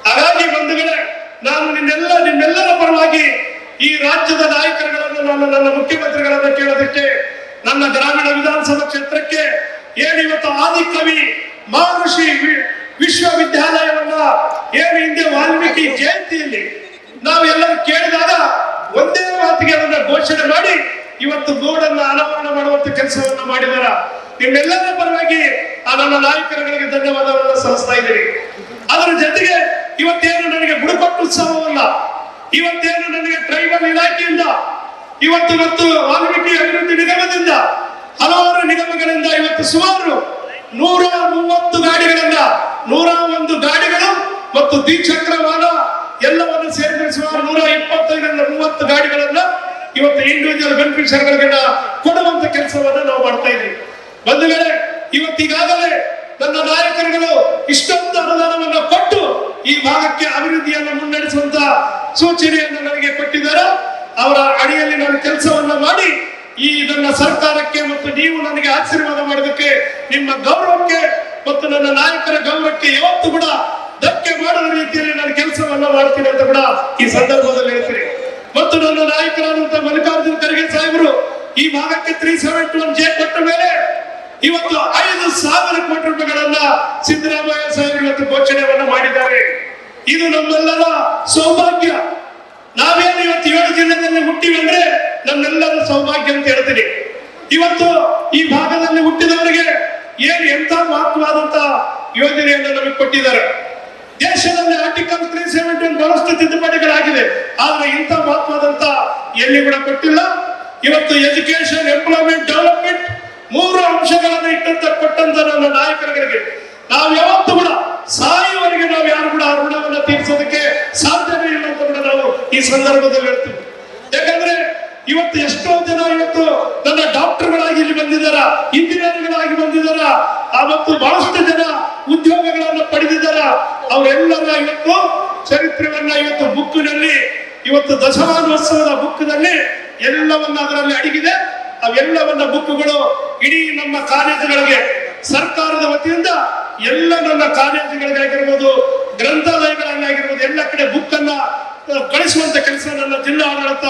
ಹಾಗಾಗಿ ಬಂಧುಗಳೇ, ನಾನು ನಿಮ್ಮೆಲ್ಲರ ಪರವಾಗಿ ಈ ರಾಜ್ಯದ ನಾಯಕರುಗಳನ್ನು ನನ್ನ ಮುಖ್ಯಮಂತ್ರಿಗಳನ್ನ ಕೇಳೋದಕ್ಕೆ, ನನ್ನ ಗ್ರಾಮೀಣ ವಿಧಾನಸಭಾ ಕ್ಷೇತ್ರಕ್ಕೆ ಏನು ಇವತ್ತು ಆದಿಕವಿ ಮಹರ್ಷಿ ವಿಶ್ವವಿದ್ಯಾಲಯವನ್ನ ಏನು ಹಿಂದೆ ವಾಲ್ಮೀಕಿ ಜಯಂತಿಯಲ್ಲಿ ನಾವೆಲ್ಲರೂ ಕೇಳಿದಾಗ ಒಂದೇ ಮಾತಿಗೆ ಅದನ್ನ ಘೋಷಣೆ ಮಾಡಿ ಇವತ್ತು ಬೋರ್ಡನ್ನ ಅನಾವರಣ ಮಾಡುವಂತ ಕೆಲಸವನ್ನ ಮಾಡಿದಾರ. ನಿಮ್ಮೆಲ್ಲರ ಪರವಾಗಿ ಆ ನನ್ನ ನಾಯಕರುಗಳಿಗೆ ಧನ್ಯವಾದವನ್ನು ಸಲ್ಲಿಸ್ತಾ ಇದ್ದೀರಿ. ಅದರ ಜೊತೆಗೆ ಇವತ್ತೇನು ನನಗೆ ಬುಡಕಟ್ಟು ಉತ್ಸವವಲ್ಲ, ಇವತ್ತೇನು ನನಗೆ ಟ್ರೈಬಲ್ ಇಲಾಖೆಯಿಂದ ಇವತ್ತು ವಾಲ್ಮೀಕಿ ಅಭಿವೃದ್ಧಿ ನಿಗಮದಿಂದ ಹಲವಾರು ನಿಗಮಗಳಿಂದ ಇವತ್ತು ಸುಮಾರು 130 ಗಾಡಿಗಳನ್ನ 101 ಗಾಡಿಗಳು ಮತ್ತು ದ್ವಿಚಕ್ರ ವಾಹನ ಎಲ್ಲವನ್ನು ಸೇರಿಸಿ ಸುಮಾರು 125ರಿಂದ 30 ಗಾಡಿಗಳನ್ನ ಇವತ್ತು ಇಂಡಿವಿಜುವಲ್ ಬೆನಿಫಿಷರಿಗಳನ್ನ ಕೊಡುವಂತ ಕೆಲಸವನ್ನ ನಾವು ಮಾಡ್ತಾ ಇದ್ದೀವಿ. ಬಂಧುಗಳೇ, ಇವತ್ತೀಗಾಗಲೇ ನನ್ನ ನಾಯಕರುಗಳು ಇಷ್ಟೊಂದು ಅನುದಾನವನ್ನು ಕೊಟ್ಟು ಈ ಭಾಗಕ್ಕೆ ಅಭಿವೃದ್ಧಿಯನ್ನು ಮುನ್ನಡೆಸುವಂತ ಸೂಚನೆಯನ್ನು ನನಗೆ ಕೊಟ್ಟಿದ್ದಾರೆ. ಅವರ ಅಡಿಯಲ್ಲಿ ನಾನು ಕೆಲಸವನ್ನ ಮಾಡಿ ಈ ನನ್ನ ಸರ್ಕಾರಕ್ಕೆ ಮತ್ತು ನೀವು ನನಗೆ ಆಶೀರ್ವಾದ ಮಾಡೋದಕ್ಕೆ, ನಿಮ್ಮ ಗೌರವಕ್ಕೆ ಮತ್ತು ನನ್ನ ನಾಯಕರ ಗೌರವಕ್ಕೆ ಯಾವತ್ತೂ ಕೂಡ ಧಕ್ಕೆ ಮಾಡದ ರೀತಿಯಲ್ಲಿ ನಾನು ಕೆಲಸವನ್ನ ಮಾಡ್ತೀನಿ ಅಂತ ಕೂಡ ಈ ಸಂದರ್ಭದಲ್ಲಿ ಹೇಳ್ತೀನಿ. ಮತ್ತು ನನ್ನ ನಾಯಕರಾದಂತಹ ಮಲ್ಲಿಕಾರ್ಜುನ ಖರ್ಗೆ ಸಾಹೇಬರು ಈ ಭಾಗಕ್ಕೆ 371 ಜೆ ಕೊಟ್ಟ ಮೇಲೆ ಇವತ್ತು 5,000 ಕೋಟಿ ರೂಪಾಯಿಗಳನ್ನ ಸಿದ್ದರಾಮಯ್ಯ ಸಾಹೇಬರು ಇವತ್ತು ಘೋಷಣೆಯನ್ನ ಮಾಡಿದ್ದಾರೆ. ಇದು ನಮ್ಮೆಲ್ಲರ ಸೌಭಾಗ್ಯ. ನಾವೇನು ಇವತ್ತು 7 ಜಿಲ್ಲೆಯಲ್ಲಿ ಹುಟ್ಟಿವಂದ್ರೆ ನಮ್ಮೆಲ್ಲರ ಸೌಭಾಗ್ಯ ಅಂತ ಹೇಳ್ತೀನಿ. ಇವತ್ತು ಈ ಭಾಗದಲ್ಲಿ ಹುಟ್ಟಿದವರಿಗೆ ಏನು ಎಂತ ಮಹತ್ವವಾದಂತ ಯೋಜನೆಯನ್ನು ನಮಗೆ ಕೊಟ್ಟಿದ್ದಾರೆ. ದೇಶದಲ್ಲಿ ಆರ್ಟಿಕಲ್ 371 ಬಹಳಷ್ಟು ತಿದ್ದುಪಡಿಗಳಾಗಿದೆ, ಆದ್ರೆ ಇಂಥ ಮಹತ್ವದಂತ ಎಲ್ಲಿ ಕೂಡ ಕೊಟ್ಟಿಲ್ಲ. ಇವತ್ತು ಎಜುಕೇಶನ್, ಎಂಪ್ಲಾಯ್ಮೆಂಟ್, ಡೆವಲಪ್ಮೆಂಟ್ 3 ಅಂಶಗಳನ್ನು ಕೊಟ್ಟಂತ ನನ್ನ ನಾಯಕರಿಗೆ ನಾವು ಯಾವತ್ತೂ ಕೂಡ ಸಾಯುವವರೆಗೆ ನಾವು ಯಾರು ಕೂಡ ಆ ಋಣವನ್ನು ತೀರಿಸೋದಕ್ಕೆ ಸಾಧ್ಯವೇ ಇಲ್ಲ ಅಂತ ಕೂಡ ನಾವು ಈ ಸಂದರ್ಭದಲ್ಲಿ ಹೇಳ್ತೀವಿ. ಯಾಕಂದ್ರೆ ಇವತ್ತು ಎಷ್ಟೋ ಜನ ಇವತ್ತು ನನ್ನ ಡಾಕ್ಟರ್ಗಳಾಗಿ ಇಲ್ಲಿ ಬಂದಿದ್ದಾರ, ಇಂಜಿನಿಯರ್ಗಳಾಗಿ ಬಂದಿದ್ದಾರ, ಮತ್ತು ಬಹಳಷ್ಟು ಜನ ಉದ್ಯೋಗಗಳನ್ನು ಪಡೆದಿದ್ದಾರ. ಅವರೆಲ್ಲರ ಇವತ್ತು ಚರಿತ್ರೆಯನ್ನ ಇವತ್ತು ಬುಕ್ಕಿನಲ್ಲಿ, ಇವತ್ತು ದಶಮಾನೋತ್ಸವದ ಬುಕ್ನಲ್ಲಿ ಎಲ್ಲವನ್ನ ಅದರಲ್ಲಿ ಅಡಗಿದೆ. ಅವೆಲ್ಲವನ್ನ ಬುಕ್ಗಳು ಇಡೀ ನಮ್ಮ ಕಾಲೇಜುಗಳಿಗೆ ಸರ್ಕಾರದ ವತಿಯಿಂದ ಎಲ್ಲ ನನ್ನ ಕಾಲೇಜುಗಳಿಗೆ ಆಗಿರ್ಬೋದು, ಗ್ರಂಥಾಲಯಗಳಲ್ಲಿ ಆಗಿರ್ಬೋದು, ಎಲ್ಲ ಕಡೆ ಬುಕ್ ಅನ್ನ ಕಳಿಸುವಂತ ಕೆಲಸ ನನ್ನ ಜಿಲ್ಲಾ ಆಡಳಿತ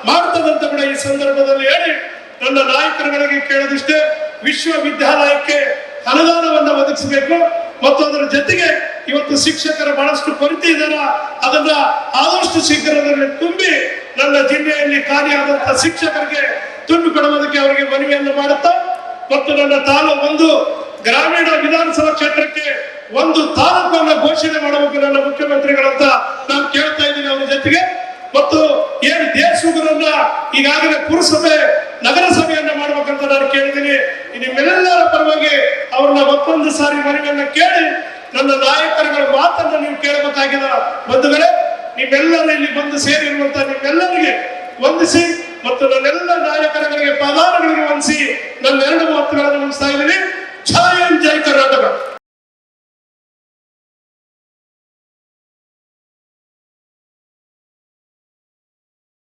ಮಾಡ್ತದಂತ ಕೂಡ ಈ ಸಂದರ್ಭದಲ್ಲಿ ಹೇಳಿ ನನ್ನ ನಾಯಕರುಗಳಿಗೆ ಕೇಳೋದಿಷ್ಟೇ, ವಿಶ್ವವಿದ್ಯಾಲಯಕ್ಕೆ ಅನುದಾನವನ್ನ ಒದಗಿಸಬೇಕು ಮತ್ತು ಅದರ ಜೊತೆಗೆ ಇವತ್ತು ಶಿಕ್ಷಕರ ಬಹಳಷ್ಟು ಕೊರತೆ ಇದ್ದಾರ, ಅದನ್ನ ಆದಷ್ಟು ಶೀಘ್ರದಲ್ಲಿ ತುಂಬಿ ನನ್ನ ಜಿಲ್ಲೆಯಲ್ಲಿ ಖಾಲಿಯಾದಂತಹ ಶಿಕ್ಷಕರಿಗೆ ತುಂಬಿಕೊಡುವುದಕ್ಕೆ ಅವರಿಗೆ ಮನವಿಯನ್ನು ಮಾಡುತ್ತಾ, ಮತ್ತು ನನ್ನ ಒಂದು ಗ್ರಾಮೀಣ ವಿಧಾನಸಭಾ ಕ್ಷೇತ್ರಕ್ಕೆ 1 ತಾಲೂಕನ್ನು ಘೋಷಣೆ ಮಾಡಬೇಕು ನನ್ನ ಮುಖ್ಯಮಂತ್ರಿಗಳಂತ ನಾನು ಕೇಳ್ತಾ ಇದ್ದೀನಿ ಅವರ ಜೊತೆಗೆ. ಮತ್ತು ಏನು ದೇಶಗುರನ್ನ ಈಗಾಗಲೇ ಪುರಸಭೆ ನಗರಸಭೆಯನ್ನ ಮಾಡ್ಬೇಕಂತ ನಾನು ಕೇಳಿದ್ದೀನಿ. ನಿಮ್ಮೆಲ್ಲರ ಪರವಾಗಿ ಅವ್ರನ್ನ ಮತ್ತೊಂದು ಸಾರಿ ಮನವಿಯನ್ನ ಕೇಳಿ ನನ್ನ ನಾಯಕರುಗಳ ಮಾತನ್ನ ನೀವು ಕೇಳಬೇಕಾಗಿದೆ ಬಂಧುಗಳೇ. ನೀವೆಲ್ಲರೂ ಇಲ್ಲಿ ಬಂದು ಸೇರಿರುವಂತಹ ನಿಮ್ಮೆಲ್ಲರಿಗೆ ವಂದಿಸಿ ಮತ್ತು ನನ್ನೆಲ್ಲ ನಾಯಕರುಗಳಿಗೆ ಪದಾರಗಳಿಗೆ ವಂದಿಸಿ ನನ್ನ 2 ಮಾತುಗಳನ್ನು